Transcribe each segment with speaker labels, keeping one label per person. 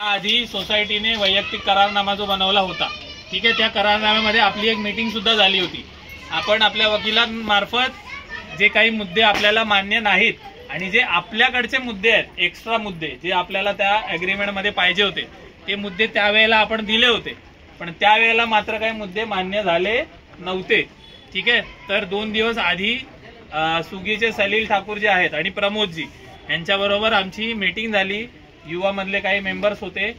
Speaker 1: आधी सोसायटीने वैयक्तिक करारनामा जो बनवला होता, ठीक आहे, त्या करारनाम्यामध्ये आपली एक मीटिंग सुद्धा झाली होती। आपण आपल्या वकिलांमार्फत जे काही मुद्दे आपल्याला मान्य नाहीत आणि जे आपल्याकडचे मुद्दे आहेत, एक्स्ट्रा मुद्दे जे आपल्याला त्या ॲग्रीमेंटमध्ये पाहिजे होते, ते मुद्दे त्यावेळेला आपण दिले होते, पण त्यावेळेला मात्र काही मुद्दे मान्य झाले नव्हते। ठीक आहे, तर 2 दिवस आधी सुगीचे सलील ठाकूर जे आहेत आणि प्रमोदजी यांच्याबरोबर आमची मीटिंग झाली। युवा मधले काही मेंबर्स होते,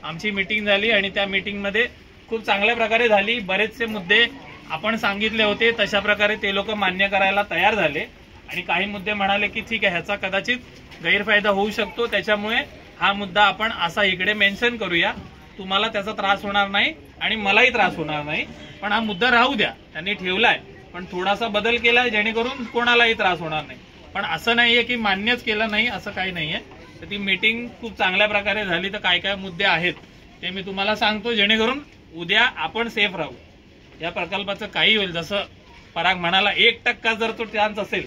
Speaker 1: आमची मीटिंग झाली आणि त्या मीटिंगमध्ये खूप चांगल्या प्रकारे झाली। बरेचसे मुद्दे आपण सांगितले होते तशा प्रकारे ते लोक मान्य करायला तयार झाले आणि काही मुद्दे म्हणाले की ठीक आहे, ह्याचा कदाचित गैरफायदा होऊ शकतो, त्याच्यामुळे हा मुद्दा आपण असा इकडे मेन्शन करूया, तुम्हाला त्याचा त्रास होणार नाही आणि मलाही त्रास होणार नाही, पण हा मुद्दा राहू द्या। त्यांनी ठेवलाय पण थोडासा बदल केलाय जेणेकरून कोणालाही त्रास होणार नाही, पण असं नाहीये की मान्यच केलं नाही, असं काही नाहीये। तर ती मीटिंग खूप चांगल्या प्रकारे झाली। तर काय काय मुद्दे आहेत ते मी तुम्हाला सांगतो, जेणेकरून उद्या आपण सेफ राहू। या प्रकल्पाचं काही होईल, जसं पराग म्हणाला 1% जर तो चान्स असेल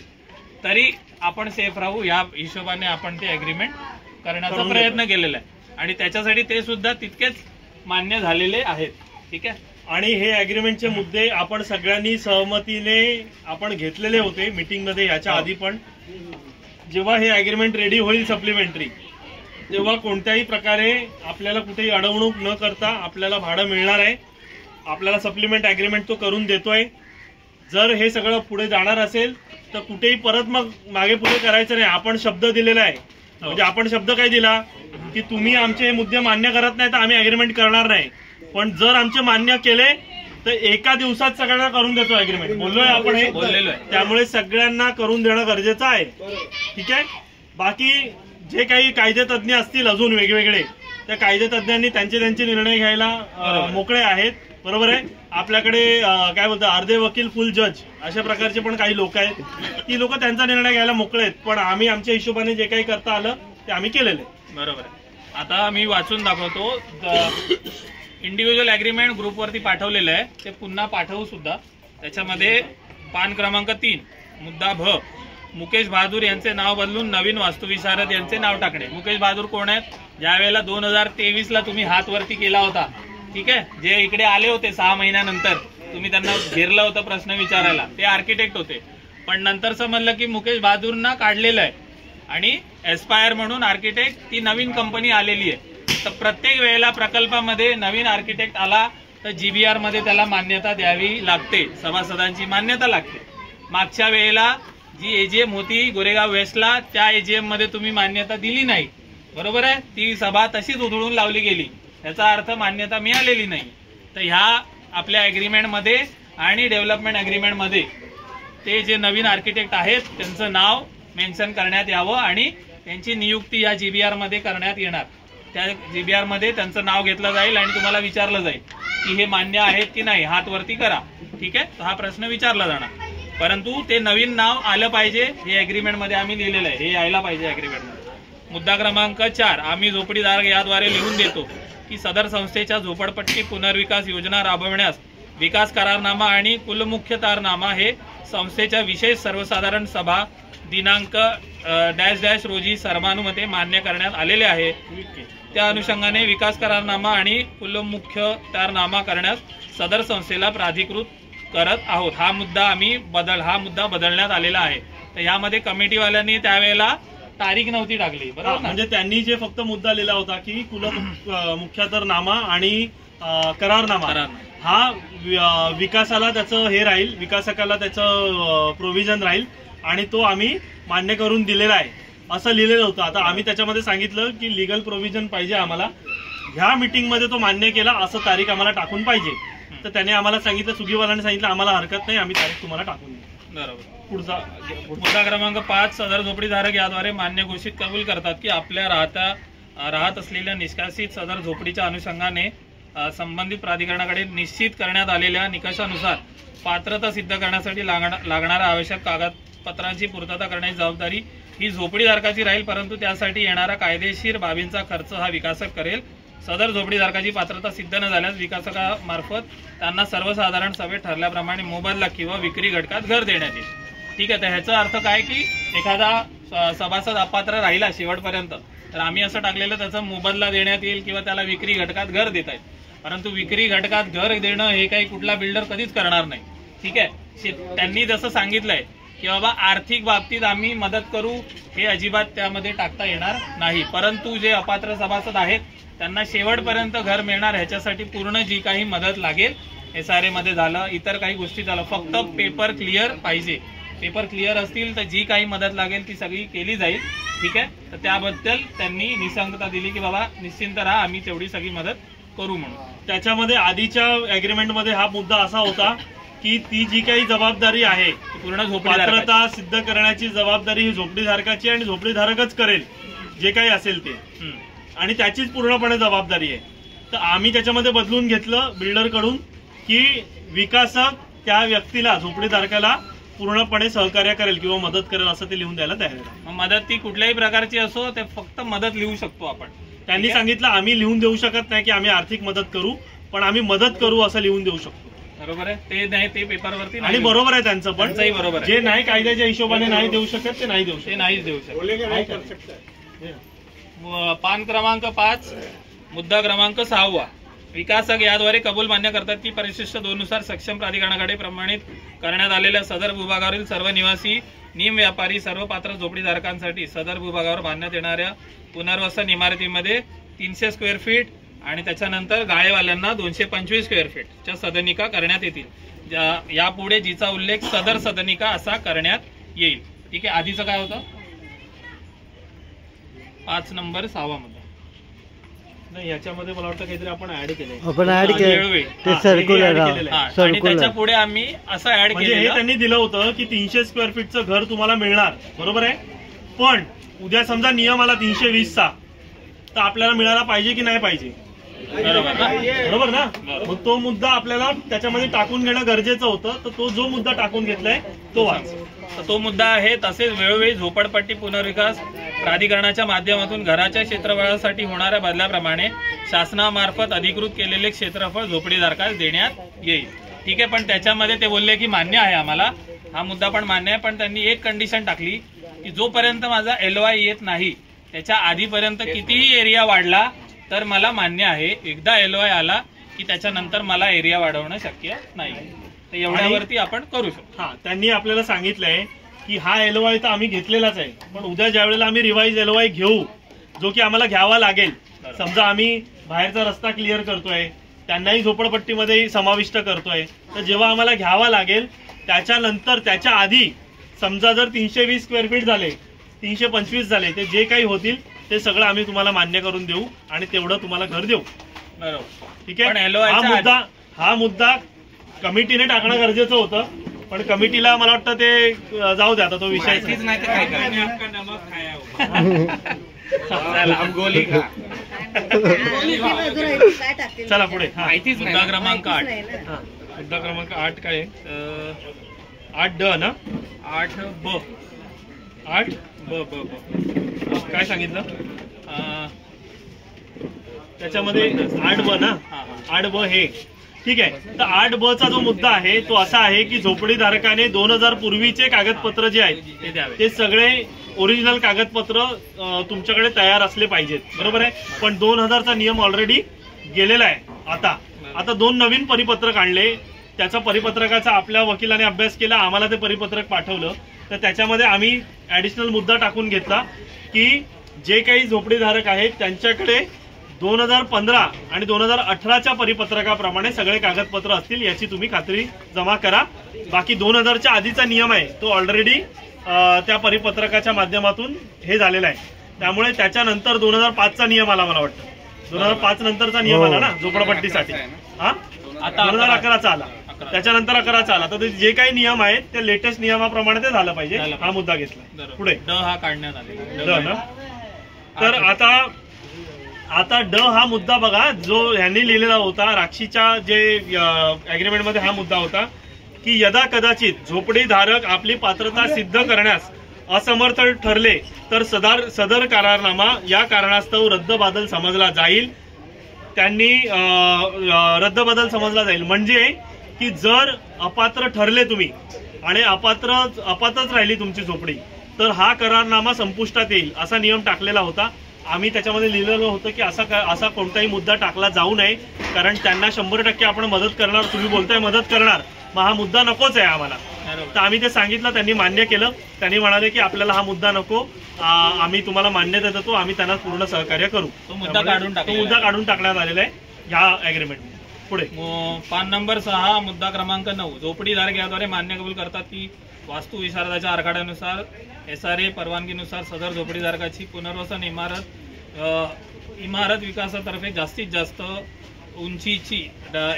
Speaker 1: तरी आपण सेफ राहू, या हिशोबाने आपण ते ॲग्रीमेंट करण्याचा प्रयत्न केलेला आहे आणि त्याच्यासाठी ते सुद्धा तितकेच मान्य झालेले आहेत। ठीक आहे,
Speaker 2: आणि हे ॲग्रीमेंटचे मुद्दे आपण सगळ्यांनी सहमतीने आपण घेतलेले होते मीटिंगमध्ये। याच्या आधी पण जेव्हा हे ॲग्रीमेंट रेडी होईल सप्लिमेंटरी, तेव्हा कोणत्याही प्रकारे आपल्याला कुठेही अडवणूक न करता आपल्याला भाडं मिळणार आहे। आपल्याला सप्लिमेंट ॲग्रीमेंट तो करून देतोय। जर हे सगळं पुढे जाणार असेल तर कुठेही परत मग मागे पुढे करायचं नाही। आपण शब्द दिलेला आहे, म्हणजे आपण शब्द काय दिला की तुम्ही आमचे मुद्दे मान्य करत नाही तर आम्ही ॲग्रीमेंट करणार नाही, पण जर आमचे मान्य केले तर एका दिवसात सगळ्यांना करून देतो ॲग्रीमेंट, बोललोय आपण हे बोललेलो आहे। त्यामुळे सगळ्यांना करून देणं गरजेचं आहे। ठीक आहे, बाकी जे काही कायदे तज्ञ असतील अजून वेगवेगळे, त्या कायदे तज्ञांनी त्यांचे निर्णय घ्यायला मोकळे आहेत, बरोबर आहे। आपल्याकडे काय बोलतात अर्धे वकील फुल जज अशा प्रकारचे पण काही लोक आहेत, ती लोक त्यांचा निर्णय घ्यायला मोकळे आहेत, पण आम्ही आमच्या हिशोबाने जे काही करता आलं ते आम्ही केलेलं आहे।
Speaker 1: बरोबर आहे। आता मी वाचून दाखवतो, इंडिव्हिज्युअल ॲग्रीमेंट ग्रुपवरती पाठवलेलं आहे, ते पुन्हा पाठवू सुद्धा। त्याच्यामध्ये पान क्रमांक 3 मुद्दा भ, मुकेश बहादूर यांचे नाव बदलून नवीन वास्तुविशारद यांचे नाव टाकणे। मुकेश बहादूर कोण आहेत? ज्यावेळेला 2023ला तुम्ही हात वरती केला होता, ठीक आहे, जे इकडे आले होते 6 महिन्यानंतर, तुम्ही त्यांना घेरलं होतं प्रश्न विचारायला, ते आर्किटेक्ट होते, पण नंतर समजलं की मुकेश बहादूरना काढलेलं आहे आणि एस्पायर म्हणून आर्किटेक्ट ती नवीन कंपनी आलेली आहे। तर प्रत्येक वेळेला प्रकल्पामध्ये नवीन आर्किटेक्ट आला तर GBR मध्ये त्याला मान्यता द्यावी लागते, सभासदांची मान्यता लागते। मागच्या वेळेला जी AGM होती गोरेगाव वेस्टला, त्या AGM मध्ये तुम्ही मान्यता दिली नाही, बरोबर आहे, ती सभा तशीच उधळून लावली गेली, याचा अर्थ मान्यता मिळालेली नाही। तर ह्या आपल्या ॲग्रीमेंटमध्ये आणि डेव्हलपमेंट ॲग्रीमेंटमध्ये ते जे नवीन आर्किटेक्ट आहेत त्यांचं नाव मेन्शन करण्यात यावं आणि त्यांची नियुक्ती या GBR मध्ये करण्यात येणार। त्या GBR मध्ये त्यांचं नाव घेतलं जाईल आणि तुम्हाला विचारलं जाईल की हे मान्य आहेत की नाही, हात वरती करा। ठीक आहे, तर हा प्रश्न विचारला जाणार, परंतु ते नवीन नाव आलं पाहिजे, हे ॲग्रीमेंटमध्ये आम्ही लिहिलेलं आहे, हे यायला पाहिजे ॲग्रीमेंटमध्ये। मुद्दा क्रमांक 4, आम्ही झोपडीधारक याद्वारे लिहून देतो की सदर संस्थेच्या झोपडपट्टी पुनर्विकास योजना राबविण्यास विकास करारनामा आणि कुलमुख्यतारनामा हे संस्थेच्या विशेष सर्वसाधारण सभा दिनांक -- रोजी सर्वानुमते मान्य करण्यात आलेले आहे। त्या अनुषंगाने विकास करारनामा आणि कुलमुख्यतारनामा करण्यास सदर संस्थेला प्राधिकृत करत आहोत। हा मुद्दा बदलण्यात आलेला आहे। तर यामध्ये कमिटीवाल्यांनी त्यावेळेला तारीख नव्हती टाकली, बरोबर,
Speaker 2: म्हणजे त्यांनी जे फक्त मुद्दा लिहिला होता की कुलमुख्यतारनामा आणि करारनामा हा विकासाला त्याचं हे राहील, विकासकाला त्याचं प्रोव्हिजन राहील आणि तो आम्ही मान्य करून दिलेला आहे असं लिहिलेलं होतं। आता आम्ही त्याच्यामध्ये सांगितलं की लीगल प्रोव्हिजन पाहिजे आम्हाला, ह्या मीटिंगमध्ये तो मान्य केला असं तारीख आम्हाला टाकून पाहिजे। तर त्याने आम्हाला सांगितलं, सुगीवाल्यांनी सांगितलं आम्हाला हरकत नाही, आम्ही तारीख तुम्हाला टाकून देऊ।
Speaker 1: बरोबर। पुढचा मुद्दा क्रमांक 5, सदर झोपडीधारक याद्वारे मान्य घोषित कबूल करतात की आपल्या राहत असलेल्या निष्कासित सदर झोपडीच्या अनुषंगाने संबंधित प्राधिकरणाकडे निश्चित करण्यात आलेल्या निकषानुसार पात्रता सिद्ध करण्यासाठी लागणाऱ्या आवश्यक कागदपत्रांची पूर्तता करण्याची जबाबदारी ही झोपडीधारकाची राहील, परंतु त्यासाठी येणारा कायदेशीर बाबींचा खर्च हा विकासक करेल। सदर झोपडीधारकाची पात्रता सिद्ध न झाल्यास विकासकामार्फत त्यांना सर्वसाधारण सभेत ठरल्याप्रमाणे मोबदला किंवा विक्री घटकात घर देण्यात येईल। ठीक आहे, तर ह्याचा अर्थ काय की एखादा सभासद अपात्र राहिला शेवटपर्यंत तर आम्ही असं टाकलेलं त्याचा मोबदला देण्यात येईल किंवा त्याला विक्री घटकात घर देत आहेत. परंतु विक्री घटकात घर देणं हे काही कुठला बिल्डर कधीच करणार नाही. ठीक आहे, त्यांनी जसं सांगितलंय की बाबा आर्थिक बाबतीत आम्ही मदत करू, हे अजिबात त्यामध्ये टाकता येणार नाही. परंतु जे अपात्र सभासद आहेत त्यांना शेवटपर्यंत घर मिळणार ह्याच्यासाठी पूर्ण जी काही मदत लागेल, SRA मध्ये झालं, इतर काही गोष्टी झालं, फक्त पेपर क्लिअर पाहिजे. पेपर क्लिअर असतील तर जी काही मदत लागेल ती सगळी केली जाईल. ठीक आहे, तर त्याबद्दल त्यांनी निसंगता दिली की बाबा निश्चिंत राहा, आम्ही तेवढी सगळी मदत करू म्हणून.
Speaker 2: त्याच्यामध्ये आधीच्या अग्रीमेंटमध्ये हा मुद्दा असा होता की ती जी काही जबाबदारी आहे
Speaker 1: पूर्ण
Speaker 2: पात्रता सिद्ध करण्याची जबाबदारी ही झोपडीधारकाची आणि झोपडीधारकच करेल जे काही असेल ते, आणि त्याचीच पूर्णपणे जबाबदारी आहे. तर आम्ही त्याच्यामध्ये बदलून घेतलं बिल्डर कडून की विकासक त्या व्यक्तीला झोपडीधारकाला पूर्णपणे सहकार्य करेल किंवा मदत करेल असं ते लिहून द्यायला तयार आहे.
Speaker 1: मदत ती कुठल्याही प्रकारची असो, ते फक्त मदत लिहू शकतो आपण.
Speaker 2: त्यांनी सांगितलं आम्ही लिहून देऊ शकत नाही की आम्ही आर्थिक मदत करू, पण आम्ही मदत करू असं लिहून देऊ शकतो.
Speaker 1: बरोबर आहे, ते नाही ते पेपरवरती
Speaker 2: आणि बरोबर आहे त्यांचं, पण
Speaker 1: बरोबर आहे.
Speaker 2: जे नाही कायद्याच्या हिशोबाने नाही देऊ शकत ते नाही देऊ शकत,
Speaker 1: ते नाहीच देऊ शकत. पान क्रमांक 5 मुद्दा क्रमांक 6. विकासक याद्वारे कबूल मान्य करतात की परिशिष्ट 2 नुसार सक्षम प्राधिकरणाकडे प्रमाणित करण्यात आलेल्या सदर भूभागावरील सर्व निवासी, निम व्यापारी, सर्व पात्र झोपडीधारकांसाठी सदर भूभागावर बांधण्यात येणाऱ्या पुनर्वसन इमारतीमध्ये 300 स्क्वेअर फीट आणि त्याच्यानंतर गाळेवाल्यांना 225 स्क्वेअर फीटच्या सदनिका करण्यात येतील. यापुढे जिचा उल्लेख सदर सदनिका असा करण्यात येईल. ठीक आहे, आधीचं काय होतं? 5 नंबर 6 मुद्दा.
Speaker 2: नाही, याच्यामध्ये मला वाटतं काहीतरी आपण ऍड केलंय.
Speaker 3: आपण ऍड केलं ते सर्क्युलर
Speaker 1: आणि त्याच्या पुढे आम्ही असं ऍड
Speaker 2: म्हणजे हे त्यांनी दिलं होतं की 300 स्क्वेअर फीटचं घर तुम्हाला मिळणार, बरोबर आहे, पण उद्या समजा नियम आला 320चा, तर आपल्याला मिळायला पाहिजे की नाही पाहिजे, बरोबर ना? मग तो मुद्दा आपल्याला त्याच्यामध्ये टाकून घेणं गरजेचं होतं. तर तो जो मुद्दा टाकून घेतलाय तो वाच.
Speaker 1: तो मुद्दा आहे. तसेच वेळोवेळी झोपडपट्टी पुनर्विकास प्राधिकरणाच्या माध्यमातून घराच्या क्षेत्रफळासाठी होणाऱ्या बदलाप्रमाणे शासनामार्फत अधिकृत केलेले क्षेत्रफळ झोपडीधारकास देण्यात येईल. ठीक आहे, पण त्याच्यामध्ये ते बोलले की मान्य आहे, आम्हाला हा मुद्दा पण मान्य आहे, पण त्यांनी एक कंडिशन टाकली की जोपर्यंत माझा LOI येत नाही त्याच्या आधीपर्यंत कितीही एरिया वाढला तर मला मान्य आहे. एकदा LOI आला की त्याच्यानंतर मला एरिया वाढवणं शक्य नाही. तर एवढ्यावरती आपण करू शकतो.
Speaker 2: हा, त्यांनी आपल्याला सांगितलंय की हा LOI तर आम्ही घेतलेलाच आहे, पण उद्या ज्या वेळेला आम्ही रिवाइज LOI घेऊ, जो की आम्हाला घ्यावा लागेल, समजा आम्ही बाहेरचा रस्ता क्लिअर करतोय, त्यांनाही झोपडपट्टीमध्ये समाविष्ट करतोय, तर जेव्हा आम्हाला घ्यावा लागेल त्याच्यानंतर त्याच्या आधी समजा जर 320 स्क्वेअर फीट झाले, 325 झाले, ते जे काही होतील ते सगळं आम्ही तुम्हाला मान्य करून देऊ आणि तेवढं तुम्हाला घर देऊ.
Speaker 1: बरोबर,
Speaker 2: ठीक आहे. हा मुद्दा कमिटीने टाकणं गरजेचं होतं, पण कमिटीला मला वाटतं ते जाऊ द्या, आता तो विषय
Speaker 1: नाही.
Speaker 2: चला पुढे.
Speaker 1: मुद्दा क्रमांक 8.
Speaker 2: मुद्दा क्रमांक 8 काय 8D ना?
Speaker 1: 8B.
Speaker 2: 8B काय सांगितलं त्याच्यामध्ये? 8B ना? 8B हे ठीक आहे. तर 8B चा जो मुद्दा आहे तो असा आहे की झोपडीधारकाने 2000 पूर्वीचे कागदपत्र जे आहेत ते सगळे ओरिजिनल कागदपत्र तुमच्याकडे तयार असले पाहिजेत, बरोबर आहे. पण 2000चा नियम ऑलरेडी गेलेला आहे. आता 2 नवीन परिपत्रक आणले, त्याचा परिपत्रकाचा आपल्या वकिलाने अभ्यास केला, आम्हाला ते परिपत्रक पाठवलं, तर त्याच्यामध्ये आम्ही ऍडिशनल मुद्दा टाकून घेतला की जे काही झोपडीधारक आहेत त्यांच्याकडे 2015 आणि 2018च्या परिपत्रकाप्रमाणे सगळे कागदपत्र असतील याची तुम्ही खात्री जमा करा. बाकी 2000च्या आधीचा नियम आहे तो ऑलरेडी त्या परिपत्रकाच्या माध्यमातून हे झालेला आहे. त्यामुळे त्याच्यानंतर 2005चा नियम आला, मला वाटतं 2005 नंतरचा नियम आला ना झोपडपट्टीसाठी. हा, आता 2011चा आला, त्याच्यानंतर 11चा आला. तर जे काही नियम आहेत त्या लेटेस्ट नियमाप्रमाणे ते झालं पाहिजे. हा मुद्दा घेतला. पुढे
Speaker 1: D हा काढण्यात आलेला
Speaker 2: ना. तर आता D हा मुद्दा बघा, जो ह्यांनी लिहिलेला होता राक्षीच्या जे अग्रीमेंटमध्ये हा मुद्दा होता की यदा कदाचित झोपडीधारक आपली पात्रता सिद्ध करण्यास असमर्थ ठरले तर सदर करारनामा या कारणास्तव रद्दबादल समजला जाईल. त्यांनी रद्दबादल समजला जाईल म्हणजे की जर अपात्र ठरले तुम्ही आणि अपात्रच राहिली तुमची झोपडी तर हा करारनामा संपुष्टात येईल असा नियम टाकलेला होता. आम्ही त्याच्यामध्ये लिहिलेलं होतं की असा कोणताही मुद्दा टाकला जाऊ नये, कारण त्यांना 100% आपण मदत करणार. तुम्ही बोलताय मदत करणार, मग हा मुद्दा नकोच आहे आम्हाला. तर आम्ही ते सांगितलं, त्यांनी मान्य केलं. त्यांनी म्हणाले की आपल्याला हा मुद्दा नको, आम्ही तुम्हाला मान्यता देतो, आम्ही त्यांना पूर्ण सहकार्य करू.
Speaker 1: तो मुद्दा
Speaker 2: काढून टाकण्यात आलेला आहे ह्या अग्रीमेंट. पुढे
Speaker 1: पान नंबर 6 मुद्दा क्रमांक 9 झोपडीधारक याद्वारे मान्य कबूल करतात की वास्तू विशारदाच्या आराखड्यानुसार SRA परवानगीनुसार सदर झोपडीधारकाची पुनर्वसन इमारत विकासातर्फे जास्तीत जास्त उंचीची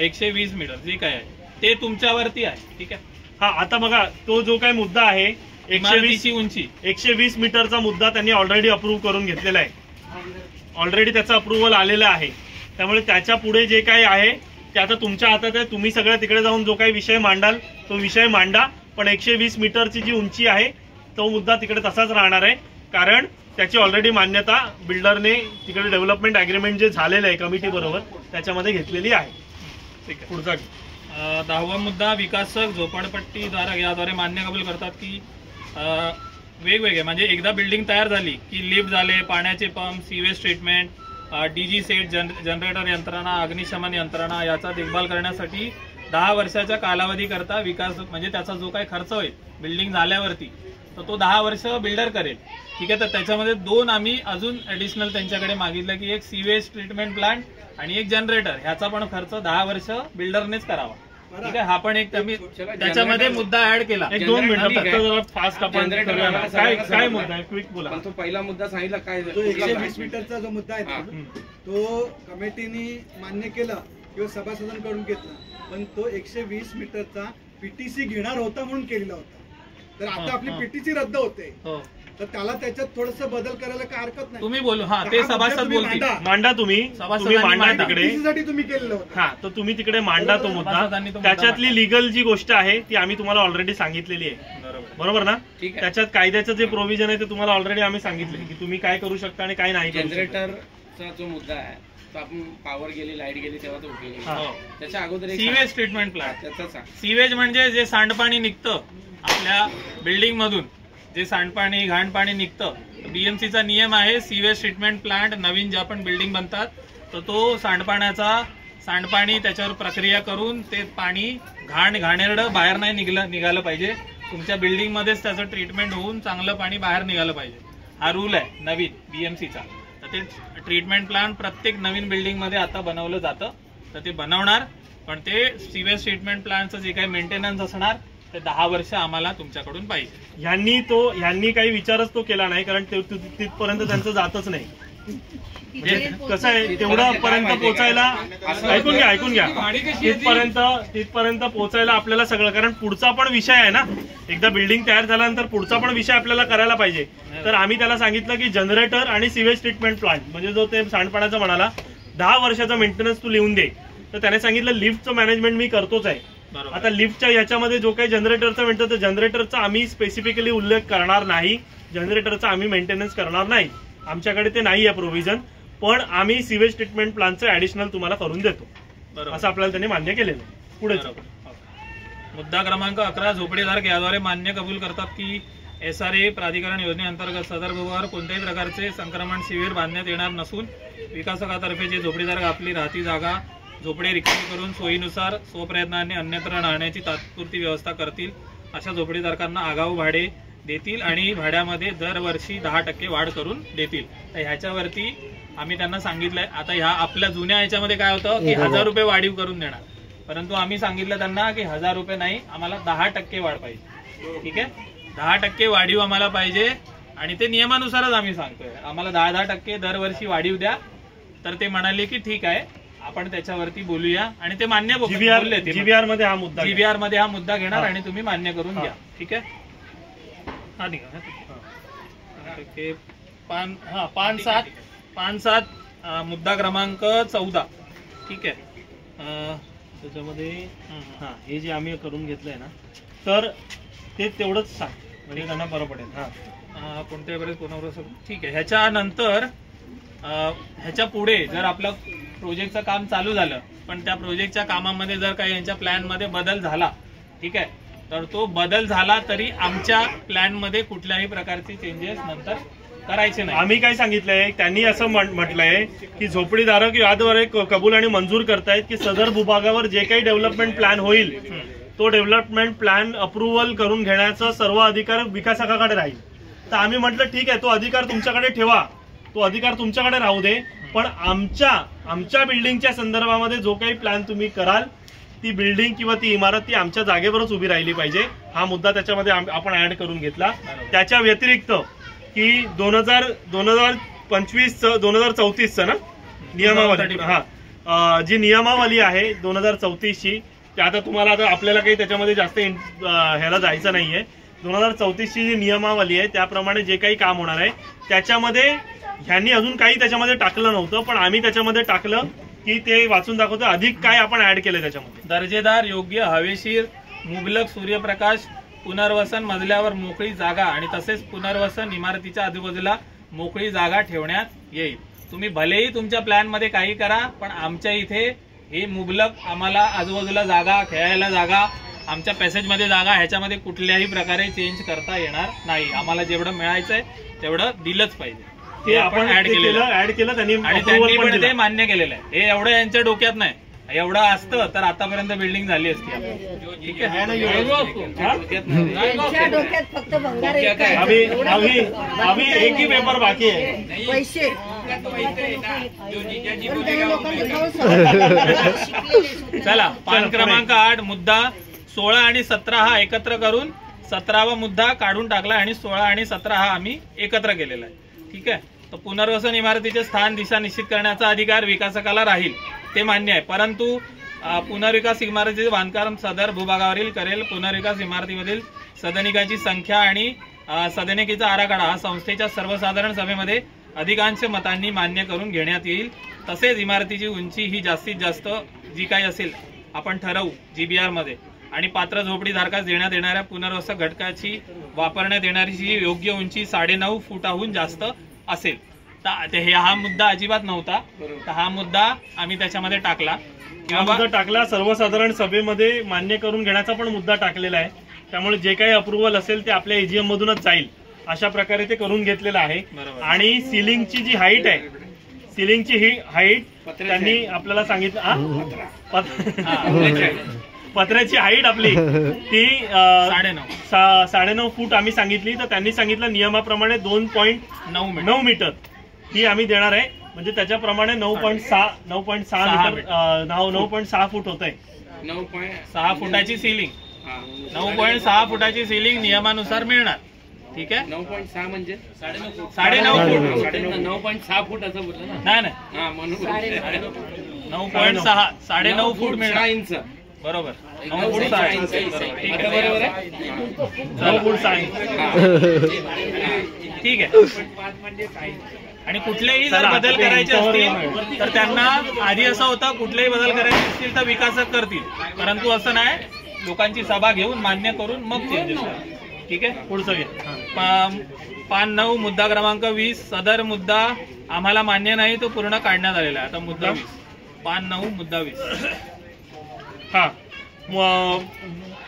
Speaker 1: 120 मीटर जे काय आहे ते तुमच्यावरती आहे. ठीक आहे.
Speaker 2: हा, आता बघा तो जो काही मुद्दा आहे
Speaker 1: 120 उंची
Speaker 2: 120 मीटरचा मुद्दा त्यांनी ऑलरेडी अप्रूव्ह करून घेतलेला आहे. ऑलरेडी त्याचं अप्रुव्हल आलेलं आहे. त्यामुळे त्याच्या पुढे जे काही आहे ते आता तुमच्या हातात आहे. तुम्ही सगळ्या तिकडे जाऊन जो काही विषय मांडाल तो विषय मांडा, पण 120 मीटरची जी उंची आहे तो मुद्दा तिकडे तसाच राहणार आहे, कारण त्याची ऑलरेडी मान्यता बिल्डरने तिकडे डेव्हलपमेंट अग्रीमेंट जे झालेलं आहे कमिटी बरोबर त्याच्यामध्ये घेतलेली आहे.
Speaker 1: ठीक आहे.
Speaker 2: पुढचा
Speaker 1: 10वा मुद्दा विकासक झोपडपट्टीधारक याद्वारे मान्य कबूल करतात की वेगवेगळे म्हणजे एकदा बिल्डिंग तयार झाली की लिफ्ट झाले, पाण्याचे pump, sewage treatment, DG set, generator यंत्रणा, अग्निशमन यंत्रणा याचा देखभाल करण्यासाठी 10 वर्षाच्या कालावधी करता विकास म्हणजे त्याचा जो काही खर्च होईल बिल्डिंग झाल्यावरती तर तो 10 वर्ष बिल्डर करेल. ठीक आहे. तर त्याच्यामध्ये 2 आम्ही अजून ऍडिशनल त्यांच्याकडे मागितलं की एक सीवेज ट्रीटमेंट प्लांट आणि एक जनरेटर, ह्याचा पण खर्च 10 वर्ष बिल्डरनेच करावा. ठीक आहे. हा पण एक त्याच्यामध्ये मुद्दा ऍड केला.
Speaker 2: 1-2 मिनिटं फक्त जरा फास्ट आपण काय मुद्दा आहे क्विक बोला.
Speaker 4: तो पहिला मुद्दा सांगितला काय
Speaker 5: 120 मीटरचा जो मुद्दा आहे तो कमिटीने मान्य केला किंवा सभासदांकडून घेतला, पण तो 120 मीटरचा PTC घेणार होता म्हणून केलेला होता. तर आता आपली PTC रद्द होते तर त्याला त्याच्यात थोडस बदल करायला काय हरकत नाही.
Speaker 1: तुम्ही बोलू. हा, ते सभासद बोलतील.
Speaker 2: मांडा तुम्ही मांडा तिकडे.
Speaker 5: साठी तुम्ही केलेलं होतं.
Speaker 2: हा, तर तुम्ही तिकडे मांडा तो मुद्दा. त्याच्यातली लिगल जी गोष्ट आहे ती आम्ही तुम्हाला ऑलरेडी सांगितलेली आहे. बरोबर ना. त्याच्यात कायद्याचं जे प्रोव्हिजन आहे ते तुम्हाला ऑलरेडी आम्ही सांगितले की तुम्ही काय करू शकता आणि काय नाही.
Speaker 4: जनरेटरचा जो मुद्दा आहे तो आपण पॉवर गेली, लाईट गेली तेव्हा तो उपयोग. त्याच्या अगोदर
Speaker 1: सीवेज ट्रीटमेंट प्लांट.
Speaker 4: त्याचा
Speaker 1: सीवेज म्हणजे जे सांडपाणी निघतं आपल्या बिल्डिंग मधून, जे सांडपाणी घाणपाणी निघतं, BMCचा नियम आहे सीवेज ट्रीटमेंट प्लांट नवीन ज्या पण बिल्डिंग बनतात तर तो सांडपाणी त्याच्यावर प्रक्रिया करून ते पाणी घाणेरडं बाहेर नाही निघालं पाहिजे. तुमच्या बिल्डिंग मध्येच त्याचं ट्रीटमेंट होऊन चांगलं पाणी बाहेर निघालं पाहिजे. हा रूल आहे नवीन BMCचा. तर ते ट्रीटमेंट प्लांट प्रत्येक नवीन बिल्डिंग मध्ये आता बनवलं जातं. तर ते बनवणार, पण ते सीवेज ट्रीटमेंट प्लांटचं जे काही मेंटेनन्स असणार ते 10 वर्ष आम्हाला तुमच्याकडून पाहिजे.
Speaker 2: ह्यांनी काही विचारच तो केला नाही, कारण तिथपर्यंत त्यांचं जातच नाही. म्हणजे कसं आहे तेवढं पर्यंत पोहोचायला ऐकून घ्या तिथपर्यंत पोहोचायला आपल्याला सगळं, कारण पुढचा पण विषय आहे ना. एकदा बिल्डिंग तयार झाल्यानंतर पुढचा पण विषय आपल्याला करायला पाहिजे. तर आम्ही त्याला सांगितलं की जनरेटर आणि सीवेज ट्रीटमेंट प्लांट म्हणजे जो ते सांडपाण्याचा म्हणाला 10 वर्षाचा मेंटेनन्स तू लिहून दे. तर त्याने सांगितलं लिफ्टचं मॅनेजमेंट मी करतोच आहे. आता लिफ्टच्या याच्यामध्ये जो काही जनरेटरचा म्हणतो तर जनरेटरचा आम्ही स्पेसिफिकली उल्लेख करणार नाही. जनरेटरचा आम्ही मेंटेनन्स करणार नाही, आमच्याकडे ते नाही आहे प्रोव्हिजन. पण आम्ही सीवेज ट्रीटमेंट प्लांटचं ऍडिशनल तुम्हाला करून देतो असं आपल्याला त्यांनी मान्य केलेलं आहे. पुढे
Speaker 1: मुद्दा क्रमांक 11 झोपडीधारक याद्वारे मान्य कबूल करतात की SRA प्राधिकरण योजनेअंतर्गत सदर भूभागावर कोणत्याही प्रकारचे संक्रमण शिबिर बांधण्यात येणार नसून विकासकातर्फे जे झोपडीधारक आपली राहती जागा झोपडे रिकामी करून सोयीनुसार स्वप्रयत्नाने अन्यत्र राहण्याची तात्पुरती व्यवस्था करतील अशा झोपडीधारकांना आगाऊ भाडे देतील आणि भाड्यामध्ये दरवर्षी 10% वाढ करून देतील. तर ह्याच्यावरती आम्ही त्यांना सांगितलंय. आता ह्या आपल्या जुन्या ह्याच्यामध्ये काय होतं की 1000 रुपये वाढीव करून देणार, परंतु आम्ही सांगितलं त्यांना की 1000 रुपये नाही, आम्हाला 10% वाढ पाहिजे. ठीक आहे. 10% वाढीव आम्हाला पाहिजे आणि ते नियमानुसारच आम्ही सांगतोय. आम्हाला 10% दरवर्षी वाढीव द्या. तर ते म्हणाले की ठीक आहे आपण त्याच्यावरती बोलूया आणि ते मान्य बोलले.
Speaker 2: GBR मध्ये
Speaker 1: हा मुद्दा घेणार आणि तुम्ही मान्य करून घ्या. ठीक आहे. हा ठीक आहे. 5-7 मुद्दा क्रमांक 14. ठीक आहे.
Speaker 2: त्याच्यामध्ये हे जे आम्ही करून घेतलंय ना तर ते तेवढंच सांग म्हणजे त्यांना बरं पडेल.
Speaker 1: कोणत्याही वेळेस कोणावर. ठीक आहे. ह्याच्यानंतर ह्याच्या पुढे जर आपलं प्रोजेक्टचं काम चालू झालं पण त्या प्रोजेक्टच्या कामामध्ये जर काही यांच्या प्लॅन मध्ये बदल झाला, ठीक आहे, तर तो बदल झाला तरी आमच्या प्लॅन मध्ये कुठल्याही प्रकारचे चेंजेस नंतर करायचे नाही.
Speaker 2: आम्ही काय सांगितलंय, त्यांनी असं म्हटलंय की झोपडीधारक याद्वारे कबूल आणि मंजूर करतायत की सदर भूभागावर जे काही डेव्हलपमेंट प्लॅन होईल तो डेव्हलपमेंट प्लॅन अप्रुव्हल करून घेण्याचा सर्व अधिकार विकासकाकडे राहील. तर आम्ही म्हटलं ठीक आहे, तो अधिकार तुमच्याकडे ठेवा, तो अधिकार तुमच्याकडे राहू दे, पण आमच्या बिल्डिंगच्या संदर्भामध्ये जो काही प्लॅन तुम्ही कराल ती बिल्डिंग किंवा ती इमारत ती आमच्या जागेवरच उभी राहिली पाहिजे. हा मुद्दा त्याच्यामध्ये आपण ऍड करून घेतला. त्याच्या व्यतिरिक्त की 2034 ना नियमावली, जी नियमावली आहे 2034ची, ते आता तुम्हाला आता आपल्याला काही त्याच्यामध्ये जास्त ह्याला जायचं नाहीये. 2034ची जी नियमावली आहे त्याप्रमाणे जे काही काम होणार आहे त्याच्यामध्ये ह्यांनी अजून काही त्याच्यामध्ये टाकलं नव्हतं, पण आम्ही त्याच्यामध्ये टाकलं की ते वाचून दाखवतो अधिक काय आपण ऍड केलं त्याच्यामध्ये.
Speaker 1: दर्जेदार, योग्य, हवेशीर, मुबलक सूर्यप्रकाश, पुनर्वसन मजल्यावर मोकळी जागा आणि तसेच पुनर्वसन इमारतीच्या आजूबाजूला मोकळी जागा ठेवण्यात येईल. तुम्ही भलेही तुमच्या प्लॅन मध्ये काही करा, पण आमच्या इथे हे मुबलक, आम्हाला आजूबाजूला जागा, खेळायला जागा, आमच्या पॅसेजमध्ये जागा, ह्याच्यामध्ये कुठल्याही प्रकारे चेंज करता येणार नाही. आम्हाला जेवढं मिळायचंय तेवढं दिलंच पाहिजे.
Speaker 2: ते आपण ऍड केलं त्यांनी
Speaker 1: आणि त्यांनी पण ते मान्य केलेलं आहे. हे एवढं यांच्या डोक्यात नाही. एवढं असतं तर आतापर्यंत बिल्डिंग झाली असती. ठीक आहे,
Speaker 6: फक्त भंगार
Speaker 2: अभी एक ही पेपर बाकी आहे.
Speaker 6: पैसे
Speaker 1: चला, पान क्रमांक 8 मुद्दा 16 आणि 17 हा एकत्र करून 17वा मुद्दा काढून टाकला आणि 16 आणि 17 हा आम्ही एकत्र केलेला आहे. ठीक आहे. तर पुनर्वसन इमारतीचे स्थान, दिशा निश्चित करण्याचा अधिकार विकासकाला राहील, ते मान्य आहे. परंतु पुनर्विकास इमारतीचे बांधकाम सदर भूभागावरील करेल. पुनर्विकास इमारतीमधील सदनिकांची संख्या आणि सदनिकेचा आराखडा हा संस्थेच्या सर्वसाधारण सभेमध्ये अधिकांश मतांनी मान्य करून घेण्यात येईल. तसेच इमारतीची उंची ही जास्तीत जास्त जी काही असेल आपण ठरवू GBR मध्ये, आणि पात्र झोपडीधारकास देण्यात येणाऱ्या पुनर्वसन घटकाची वापरण्यात येणारी योग्य उंची 9.5 फुटाहून जास्त असेल. तर हा मुद्दा अजिबात नव्हता, तर हा मुद्दा आम्ही त्याच्यामध्ये टाकला.
Speaker 2: सर्वसाधारण सभेमध्ये मान्य करून घेण्याचा पण मुद्दा टाकलेला आहे. त्यामुळे जे काही अप्रुव्हल असेल ते आपल्या AGM मधूनच जाईल, अशा प्रकारे ते करून घेतलेलं आहे. आणि सिलिंगची जी हाईट आहे, सिलिंगची ही हाईट त्यांनी आपल्याला सांगितलं, पत्र्याची हाईट आपली ती 9.5 फूट आम्ही सांगितली. तर त्यांनी सांगितलं नियमाप्रमाणे 2.9 मीटर ही आम्ही देणार आहे. म्हणजे त्याच्याप्रमाणे 9.6 फूट होत आहे.
Speaker 1: 9.6 फुटाची सिलिंग, 9.6 फुटाची सिलिंग नियमानुसार मिळणार. ठीक आहे.
Speaker 4: 9.6 म्हणजे
Speaker 1: 9.5 फूट.
Speaker 4: 9.6 फूट असं बोललं ना.
Speaker 1: नाही, 9.6 9.5 फूट मिळणार.
Speaker 4: 6 इंच
Speaker 1: बरोबर. 9 फूट 6 इंच.
Speaker 4: बरोबर आहे.
Speaker 2: 9 फूट 6 इंच.
Speaker 1: ठीक आहे. आणि कुठलेही जर बदल करायचे असतील तर त्यांना आधी असं होतं, कुठलेही बदल करायचे असतील तर विकासक करतील, परंतु असं नाही, लोकांची सभा घेऊन मान्य करून मग चेंजेस करा. ठीक आहे.
Speaker 2: पुढचं घे.
Speaker 1: पान 9 मुद्दा क्रमांक 20 सदर मुद्दा आम्हाला मान्य नाही, तो पूर्ण काढण्यात आलेला आहे. आता मुद्दा 20, पान 9 मुद्दा 20.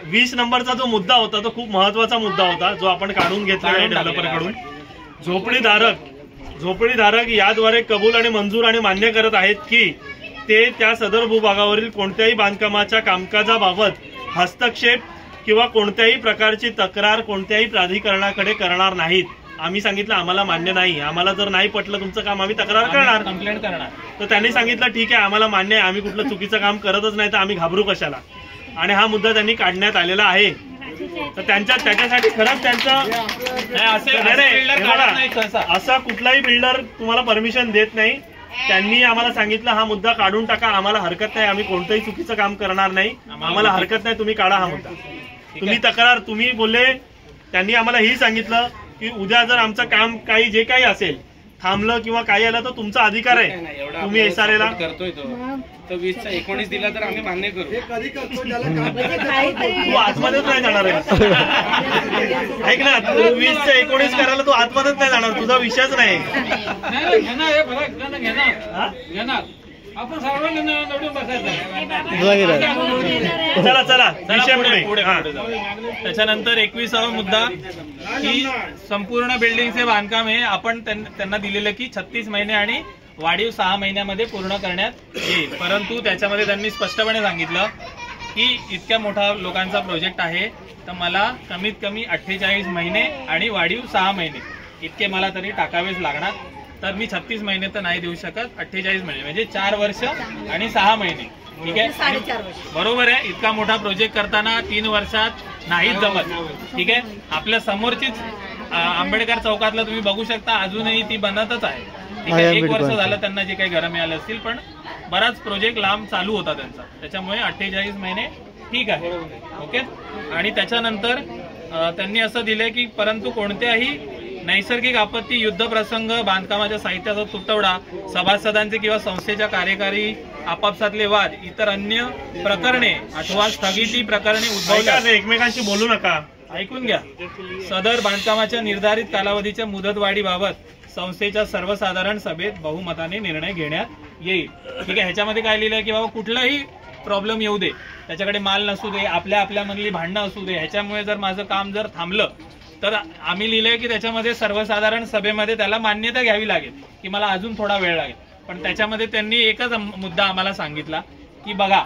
Speaker 2: 20 नंबरचा जो मुद्दा होता तो खूप महत्वाचा मुद्दा होता, जो आपण काढून घेतला आहे डेव्हलपरकडून. झोपडीधारक याद्वारे कबूल आणि मंजूर आणि मान्य करत आहेत की ते त्या सदर भूभागावरील कोणत्याही बांधकामाच्या कामकाजाबाबत हस्तक्षेप किंवा कोणत्याही प्रकारची तक्रार कोणत्याही प्राधिकरणाकडे करणार नाहीत. आम्ही सांगितलं आम्हाला मान्य नाही, आम्हाला जर नाही पटलं तुमचं काम आम्ही तक्रार करणार,
Speaker 1: कंप्लेंट करणार.
Speaker 2: तर त्यांनी सांगितलं ठीक आहे, आम्हाला मान्य आहे, आम्ही कुठलं चुकीचं काम करतच नाही, तर आम्ही घाबरू कशाला. आणि हा मुद्दा त्यांनी काढण्यात आलेला आहे. तर त्याच्यासाठी खरंच त्यांचं असा कुठलाही बिल्डर तुम्हाला परमिशन देत नाही. त्यांनी आम्हाला सांगितलं हा मुद्दा काढून टाका, आम्हाला हरकत नाही, आम्ही कोणतंही चुकीचं काम करणार नाही, आम्हाला हरकत नाही, तुम्ही काढा हा मुद्दा. तुम्ही तक्रार तुम्ही बोलले, त्यांनी आम्हाला ही सांगितलं की उद्या जर आमचं काम काही जे काही असेल थांबलं किंवा काही आलं तर तुमचा अधिकार आहे, तुम्ही SRA ला
Speaker 4: करतोय तो 20चा 19 दिला तर आम्ही मान्य करू.
Speaker 5: कधी करतो ज्याला
Speaker 2: तू आतमध्येच नाही जाणार आहे. ऐक ना, तू 20चा 19 करायला तू आतमध्येच नाही जाणार, तुझा विषयच नाही.
Speaker 1: आपण सर्वांनी निवडून बसायचं.
Speaker 2: चला चला विषय
Speaker 1: पुढे
Speaker 2: पुढे. हा.
Speaker 1: पुढे जाऊ. त्याच्यानंतर 21वा मुद्दा की संपूर्ण बिल्डिंगचे बांधकाम हे आपण त्यांना दिलेलं की 36 महिने आणि वाढीव 6 महिन्यामध्ये पूर्ण करण्यात येईल. परंतु त्याच्यामध्ये त्यांनी स्पष्टपणे सांगितलं की इतक्या मोठा लोकांचा प्रोजेक्ट आहे तर मला कमीत कमी 48 महिने आणि वाढीव 6 महिने इतके मला तरी टाकावेच लागणार. तर मी 36 महिने तर नाही देऊ शकत, 48 महिने म्हणजे 4 वर्ष आणि 6 महिने. ठीक आहे,
Speaker 6: 4.5 वर्ष.
Speaker 1: बरोबर आहे. इतका मोठा प्रोजेक्ट करताना 3 वर्षात नाहीच जमत. ठीक आहे, आपल्या समोरचीच आंबेडकर चौकातला तुम्ही बघू शकता, अजूनही ती बनतच आहे. ठीक आहे, 1 वर्ष झालं त्यांना जे काही घरं मिळाले असतील, पण बराच प्रोजेक्ट लांब चालू होता त्यांचा, त्याच्यामुळे 48 महिने ठीक आहे. ओके. आणि त्याच्यानंतर त्यांनी असं दिलंय की परंतु कोणत्याही नैसर्गिक आपत्ती, युद्ध प्रसंग, बांधकामाच्या साहित्याचा तुटवडा, सभासदांचे किंवा संस्थेच्या कार्यकारी आपापसातले वाद, इतर अन्य प्रकरणे अथवा स्थगिती प्रकरणे उद्भवल्यास
Speaker 2: एकमेकांशी बोलू नका,
Speaker 1: ऐकून घ्या. सदर बांधकामाच्या निर्धारित कालावधीच्या मुदतवाढीबाबत संस्थेच्या सर्वसाधारण सभेत बहुमताने निर्णय घेण्यात येईल. ठीक आहे, ह्याच्यामध्ये काय लिहिलंय की बाबा कुठलाही प्रॉब्लेम येऊ दे, त्याच्याकडे माल नसू दे, आपल्यामधली भांडणं असू दे, ह्याच्यामुळे जर माझं काम जर थांबलं तर आम्ही लिहिलंय की त्याच्यामध्ये सर्वसाधारण सभेमध्ये त्याला मान्यता घ्यावी लागेल की मला अजून थोडा वेळ लागेल. पण त्याच्यामध्ये त्यांनी एकच मुद्दा आम्हाला सांगितला की बघा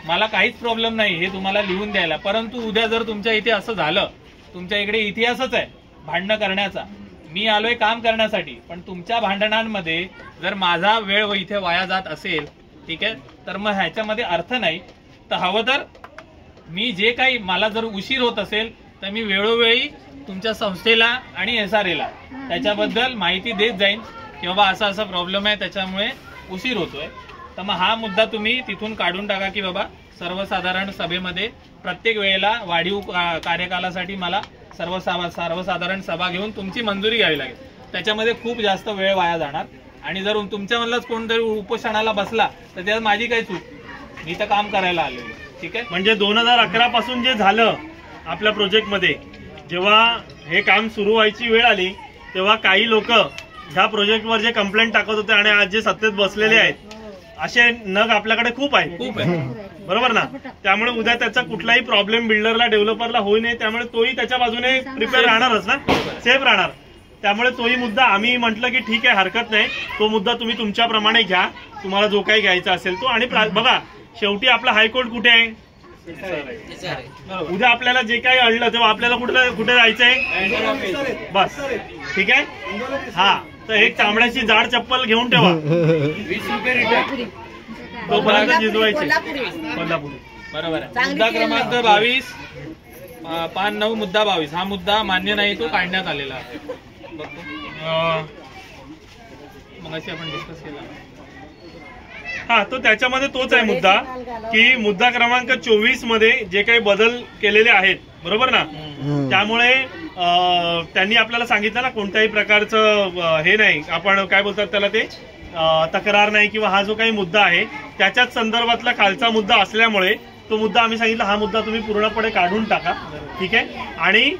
Speaker 1: मला काहीच प्रॉब्लेम नाही हे तुम्हाला लिहून द्यायला, परंतु उद्या जर तुमच्या इथे असं झालं, तुमच्या इकडे इतिहासच आहे भांडणं करण्याचा, मी आलोय काम करण्यासाठी, पण तुमच्या भांडणांमध्ये जर माझा वेळ इथे वाया जात असेल, ठीक आहे, तर मग ह्याच्यामध्ये अर्थ नाही. तर हवं तर मी जे काही मला जर उशीर होत असेल तर मी वेळोवेळी तुमच्या संस्थेला आणि SRA ला त्याच्याबद्दल माहिती देत जाईन की बाबा असा असा प्रॉब्लेम आहे, त्याच्यामुळे उशीर होतोय. तर मग हा मुद्दा तुम्ही तिथून काढून टाका की बाबा सर्वसाधारण सभेमध्ये प्रत्येक वेळेला वाढीव कार्यकालासाठी मला सर्वसाधारण सभा घेऊन तुमची मंजुरी घ्यावी लागेल. त्याच्यामध्ये खूप जास्त वेळ वाया जाणार आणि जर तुमच्यामधलाच कोणतरी उपोषणाला बसला तर त्यात माझी काही चूक, मी तर काम करायला आलेलो. ठीक आहे,
Speaker 2: म्हणजे 2011 पासून जे झालं आपल्या प्रोजेक्टमध्ये, जेव्हा हे काम सुरू व्हायची वेळ आली तेव्हा काही लोक ह्या प्रोजेक्टवर जे कंप्लेंट टाकत होते आणि आज जे सत्तेत बसलेले आहेत असे नग आपल्याकडे खूप आहे, बरोबर ना. त्यामुळे उद्या त्याचा कुठलाही प्रॉब्लेम बिल्डरला, डेव्हलपरला होऊ नये, त्यामुळे तोही त्याच्या बाजूने प्रिपेअर राहणारच ना, सेफ राहणार. त्यामुळे तोही मुद्दा आम्ही म्हटलं की ठीक आहे, हरकत नाही, तो मुद्दा तुम्ही तुमच्याप्रमाणे घ्या, तुम्हाला जो काही घ्यायचा असेल तो. आणि बघा शेवटी आपला हायकोर्ट कुठे आहे, उद्या आपल्याला जे काही अडलं तेव्हा आपल्याला कुठे जायचंय, बस. ठीक आहे, हा. तर एक चामड्याची जाड चप्पल घेऊन ठेवा,
Speaker 4: 20 रुपये रिटर्न,
Speaker 2: तोपर्यंत जिजवायची.
Speaker 6: कोल्हापुरी.
Speaker 1: बरोबर आहे. मुद्दा क्रमांक 22 पान 9 मुद्दा 22 हा मुद्दा मान्य नाही, तो काढण्यात आलेला आहे. मगाशी आपण डिस्कस केला.
Speaker 2: हा, तो त्याच्यामध्ये तोच आहे मुद्दा की मुद्दा क्रमांक 24 मध्ये जे काही बदल केलेले आहेत, बरोबर ना. त्यामुळे त्यांनी आपल्याला सांगितलं ना कोणत्याही प्रकारचं हे नाही, आपण काय बोलतात त्याला, ते तक्रार नाही किंवा हा जो काही मुद्दा आहे त्याच्याच संदर्भातला खालचा मुद्दा असल्यामुळे तो मुद्दा आम्ही सांगितला हा मुद्दा तुम्ही पूर्णपणे काढून टाका. ठीक आहे, आणि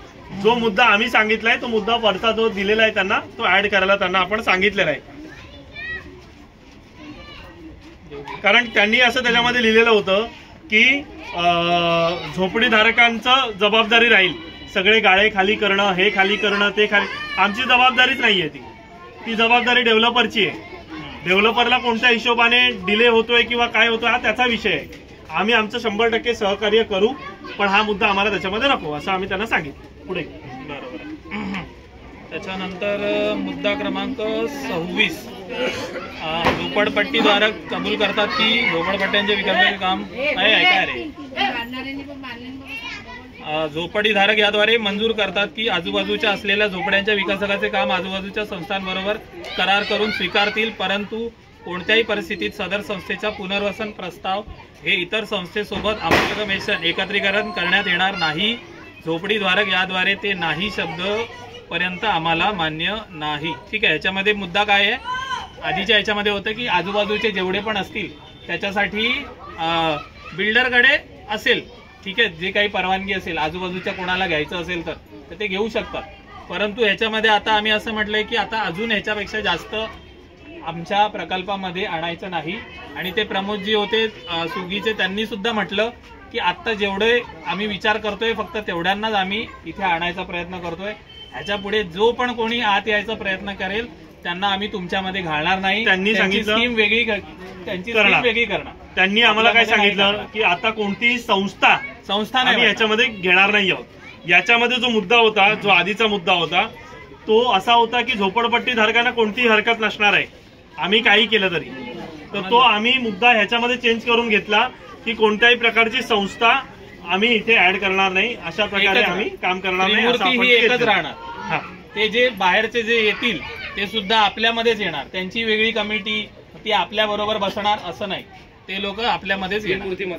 Speaker 2: जो मुद्दा आम्ही सांगितलाय तो मुद्दा वरचा जो दिलेला आहे त्यांना तो ऍड करायला त्यांना आपण सांगितलेला आहे. कारण त्यांनी असं त्याच्यामध्ये लिहिलेलं होतं की झोपडीधारकांचं जबाबदारी राहील, सगळे गाळे खाली करणं, हे खाली करणं, ते खाली, आमची जबाबदारीच नाहीये ती जबाबदारी डेव्हलपरची आहे. डेव्हलपरला कोणत्या हिशोबाने डिले होतोय किंवा काय होतोय हा त्याचा विषय आहे. आम्ही आमचं 100% सहकार्य करू, पण हा मुद्दा आम्हाला त्याच्यामध्ये नको असं आम्ही त्यांना सांगितलं. पुढे
Speaker 1: बरोबर. त्याच्यानंतर मुद्दा क्रमांक 26 झोपडपट्टीद्वारक कबूल करतात की झोपडपट्ट्यांचे विकासाचे काम आहे, ऐका रे, झोपडीधारक याद्वारे मंजूर करतात की आजूबाजूच्या असलेल्या झोपड्यांच्या विकासकाचे काम आजूबाजूच्या संस्थांबरोबर करार करून स्वीकारतील, परंतु कोणत्याही परिस्थितीत सदर संस्थेचा पुनर्वसन प्रस्ताव हे इतर संस्थेसोबत अमलगमेशन एकत्रीकरण करण्यात येणार नाही. झोपडीधारक याद्वारे ते नाही शब्द पर्यंत आम्हाला मान्य नाही. ठीक आहे, ह्याच्यामध्ये मुद्दा काय आहे, आधीच्या ह्याच्यामध्ये होतं की आजूबाजूचे जेवढे पण असतील त्याच्यासाठी बिल्डरकडे असेल, ठीक आहे, जे काही परवानगी असेल आजूबाजूच्या कोणाला घ्यायचं असेल तर ते घेऊ शकतात. परंतु ह्याच्यामध्ये आता आम्ही असं म्हटलंय की आता अजून ह्याच्यापेक्षा जास्त आमच्या प्रकल्पामध्ये आणायचं नाही. आणि ते प्रमोदजी होते सुगीचे, त्यांनी सुद्धा म्हटलं की आत्ता जेवढे आम्ही विचार करतोय फक्त तेवढ्यांनाच आम्ही इथे आणायचा प्रयत्न करतोय. ह्याच्या पुढे जो पण कोणी आत यायचा प्रयत्न करेल त्यांना आम्ही तुमच्यामध्ये घालणार नाही.
Speaker 2: त्यांनी सांगितलं
Speaker 1: स्कीम वेगळी, त्यांची स्कीम वेगळी करणार.
Speaker 2: त्यांनी आम्हाला काय सांगितलं की आता कोणतीही संस्था
Speaker 1: नाही
Speaker 2: आम्ही याच्यामध्ये घेणार नाही आहोत. याच्यामध्ये जो मुद्दा होता, जो आधीचा मुद्दा होता, तो असा होता की झोपडपट्टी धारकांना कोणतीही हरकत नसणार आहे आम्ही काही केलं तरी. तर तो आम्ही मुद्दा ह्याच्यामध्ये चेंज करून घेतला की कोणत्याही प्रकारची संस्था आम्ही इथे ऍड करणार नाही, अशा प्रकारे आम्ही काम करणार नाही.
Speaker 1: ही एकच राहणार. ते जे बाहेरचे जे येतील ते सुद्धा आपल्यामध्येच येणार. त्यांची वेगळी कमिटी ती आपल्या बरोबर बसणार असं नाही. ते लोक आपल्यामध्येच येणार,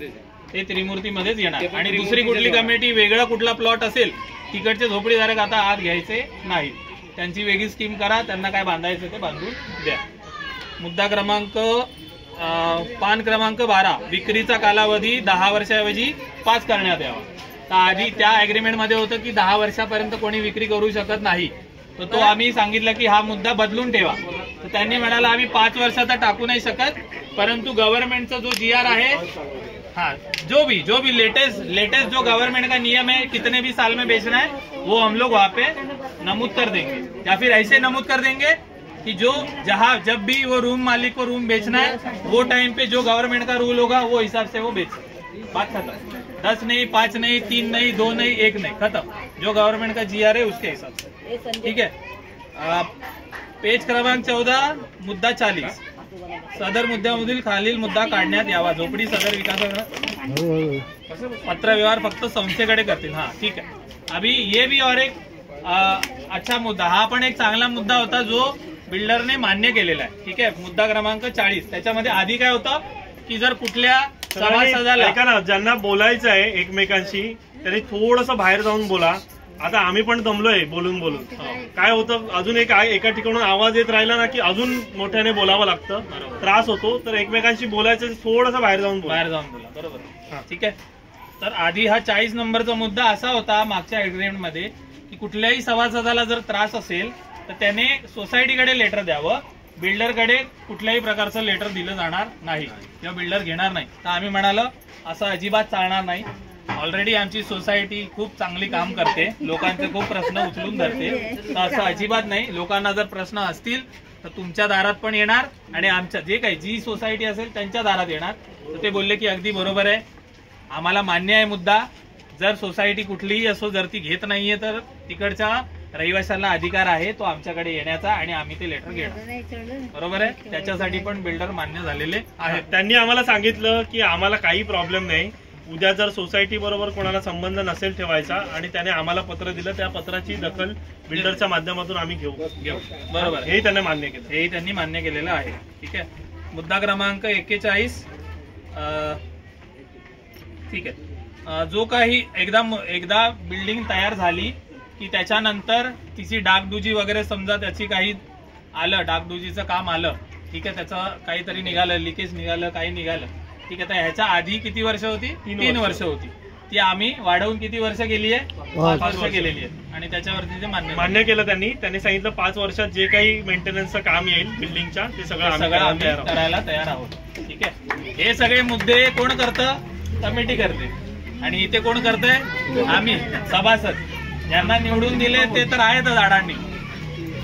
Speaker 1: ते त्रिमूर्तीमध्येच येणार. आणि दुसरी कुठली कमिटी वेगळा कुठला प्लॉट असेल तिकडचे झोपडीधारक आता आत घ्यायचे नाही. त्यांची वेगळी स्कीम करा, त्यांना काय बांधायचं ते बांधून द्या. मुद्दा क्रमांक पान क्रमांक 12, विक्रीचा कालावधी 10 वर्षाऐवजी 5 करण्यात यावा. तर आधी त्या अग्रीमेंटमध्ये होतं की 10 वर्षापर्यंत कोणी विक्री करू शकत नाही. तर तो आम्ही सांगितलं की हा मुद्दा बदलून ठेवा. तर त्यांनी म्हणाला आम्ही 5 वर्षाचा टाकू नाही शकत, परंतु गव्हर्नमेंटचा जो GR आहे, हाँ जो भी लेटेस्ट जो गवर्नमेंट का नियम है कितने भी साल में बेचना है वो हम लोग वहाँ पे नमूद कर देंगे, या फिर ऐसे नमूद कर देंगे कि जो जहाँ जब भी वो रूम मालिक को रूम बेचना है वो टाइम पे जो गवर्नमेंट का रूल होगा वो हिसाब से वो बेच. बात खत्म. 10 नहीं, 5 नहीं, 3 नहीं, 2 नहीं, 1 नहीं, खत्म. जो गवर्नमेंट का GR है उसके हिसाब से. ठीक है. पेज क्रमांक 14, मुद्दा 40, सदर मुद्द्यामधील खालील मुद्दा काढण्यात यावा. झोपडी सदर विकास पत्र व्यवहार फक्त संस्थेकडे करतील. हाँ ठीक है. अभी ये भी और एक अच्छा मुद्दा, हा पण एक चांगला मुद्दा होता जो बिल्डरने मान्य केलेला आहे. ठीक आहे. मुद्दा क्रमांक 40. त्याच्यामध्ये आधी काय होतं की जर कुठल्या सभासदाला,
Speaker 2: ऐका ना, ज्यांना बोलायचं आहे एकमेकांशी त्यांनी थोडंसं बाहेर जाऊन बोला. आता आम्ही पण दमलोय बोलून. काय होतं, अजून एका ठिकाणून आवाज येत राहिला ना की अजून मोठ्याने बोलावं लागतं, त्रास होतो. तर एकमेकांशी बोलायचं, थोडंसं बाहेर जाऊन बोला.
Speaker 1: बरोबर. ठीक आहे. तर आधी हा 40 नंबरचा मुद्दा असा होता मागच्या अग्रीमेंटमध्ये की कुठल्याही सभासदाला जर त्रास असेल तर त्याने सोसायटीकडे लेटर द्यावं, बिल्डरकडे कुठल्याही प्रकारचं लेटर दिलं जाणार नाही किंवा बिल्डर घेणार नाही. तर आम्ही म्हणालो असं अजिबात चालणार नाही. ऑलरेडी आमची सोसायटी खूप चांगली काम करते, लोकांचे खूप प्रश्न उचलून धरते. तर असं अजिबात नाही. लोकांना जर प्रश्न असतील तर तुमच्या दारात पण येणार आणि आमच्या जी सोसायटी असेल त्यांच्या दारात येणार. तर ते बोलले की अगदी बरोबर आहे, आम्हाला मान्य आहे मुद्दा. जर सोसायटी कुठलीही असो जर ती घेत नाहीये तर तिकडच्या रहिवाशांना अधिकार आहे तो आमच्याकडे येण्याचा आणि आम्ही ते लेटर घेणार. बरोबर आहे. त्याच्यासाठी पण बिल्डर मान्य झालेले आहेत.
Speaker 2: त्यांनी आम्हाला सांगितलं की आम्हाला काही प्रॉब्लेम नाही. उद्या जर सोसायटी बरोबर कोणाला संबंध नसेल ठेवायचा आणि त्याने आम्हाला पत्र दिलं, त्या पत्राची दखल बिल्डरच्या माध्यमातून आम्ही घेऊ.
Speaker 1: बरोबर.
Speaker 2: हेही त्यांनी मान्य केलं.
Speaker 1: हेही त्यांनी मान्य केलेलं आहे. ठीक आहे. मुद्दा क्रमांक 41. ठीक आहे. जो काही एकदा बिल्डिंग तयार झाली की त्याच्यानंतर तिची डागडुजी वगैरे समजा त्याची काही आलं, डागडुजीचं काम आलं, ठीक आहे, त्याचं काहीतरी निघालं, लिकेज निघालं, काही निघालं, ठीक आहे. तर ह्याच्या आधी किती वर्ष होती? 3 वर्ष होती. ती आम्ही वाढवून किती वर्ष केली आहे? 5 वर्ष केलेली आहे. आणि त्याच्यावरती ते मान्य
Speaker 2: केलं. त्यांनी सांगितलं 5 वर्षात जे काही मेंटेनन्सचं काम येईल बिल्डिंगच्या ते सगळं
Speaker 1: आम्ही करायला तयार आहोत. ठीक आहे. हे सगळे मुद्दे कोण करतं? कमिटी करते. आणि इथे कोण करतंय? आम्ही सभासद. ज्यांना निवडून दिले ते तर आहेतच अडाणी.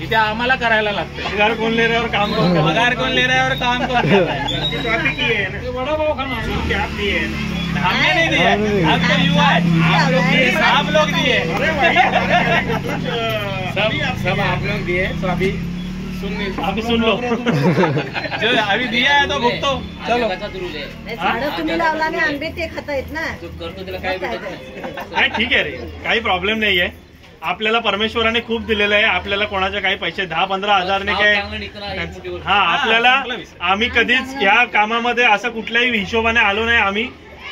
Speaker 1: इथे आम्हाला करायला लागतं.
Speaker 2: पगार कोण ले रहा है और काम कौन कर रहा है?
Speaker 1: पगार कौन ले रहा है और काम कौन कर रहा है? हमने नहीं दिया, हम तो युवा है, आप लोग दिए,
Speaker 4: सब आप लोग दिए. तो अभी
Speaker 2: सुन लो.
Speaker 1: जो अभी दिया है तो भुगतो. चलो.
Speaker 6: झाडं तुम्ही लावला नाही, आंबे ते खातायत ना.
Speaker 2: नाही ठीक आहे रे, काही प्रॉब्लेम नाहीये. आपल्याला परमेश्वराने खूप दिलेलं आहे. आपल्याला कोणाचे काही पैसे 10-15 हजारने काय, हा आपल्याला, आम्ही कधीच ह्या कामामध्ये असं कुठल्याही हिशोबाने आलो नाही. आम्ही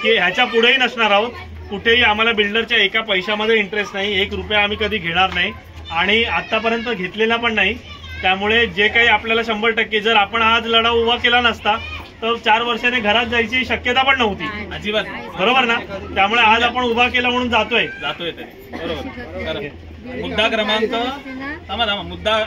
Speaker 2: की ह्याच्या पुढेही नसणार आहोत. कुठेही आम्हाला बिल्डरच्या एका पैशामध्ये इंटरेस्ट नाही. 1 रुपया आम्ही कधी घेणार नाही आणि आतापर्यंत घेतलेला पण नाही. त्यामुळे जे काही आपल्याला 100% जर आपण आज लढा उभा केला नसता तर 4 वर्षाने घरात जायची शक्यता पण नव्हती
Speaker 1: अजिबात.
Speaker 2: बरोबर ना. त्यामुळे आज आपण उभा केला म्हणून जातोय
Speaker 1: तरी. बरोबर. मुद्दा क्रमांक मुद्दा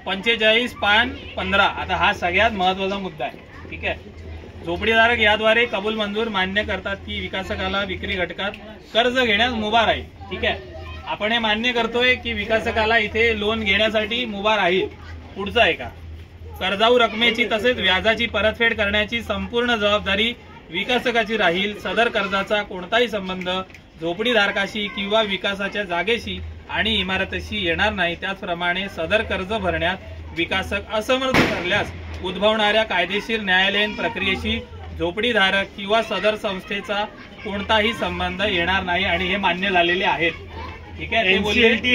Speaker 1: 45 पान 15 आता हा सगळ्यात महत्वाचा मुद्दा आहे. ठीक आहे. झोपडीधारक याद्वारे कबूल मंजूर मान्य करतात की विकासकाला विक्री घटकात कर्ज घेण्यास मुभा राहील. ठीक आहे. आपण हे मान्य करतोय की विकासकाला इथे लोन घेण्यासाठी मुभा राहील. पुढचं आहे का, कर्जाऊ रकमेची तसेच व्याजाची परतफेड करण्याची संपूर्ण जबाबदारी विकासकाची राहील. सदर कर्जाचा कोणताही संबंध झोपडीधारकाशी किंवा विकासाच्या जागेशी आणि इमारतीशी येणार नाही. त्याचप्रमाणे सदर कर्ज भरण्यात विकासक असमर्थ ठरल्यास उद्भवणाऱ्या कायदेशीर न्यायालयीन प्रक्रियेशी झोपडीधारक किंवा सदर संस्थेचा कोणताही संबंध येणार नाही आणि हे मान्य झालेले आहेत. ठीक आहे.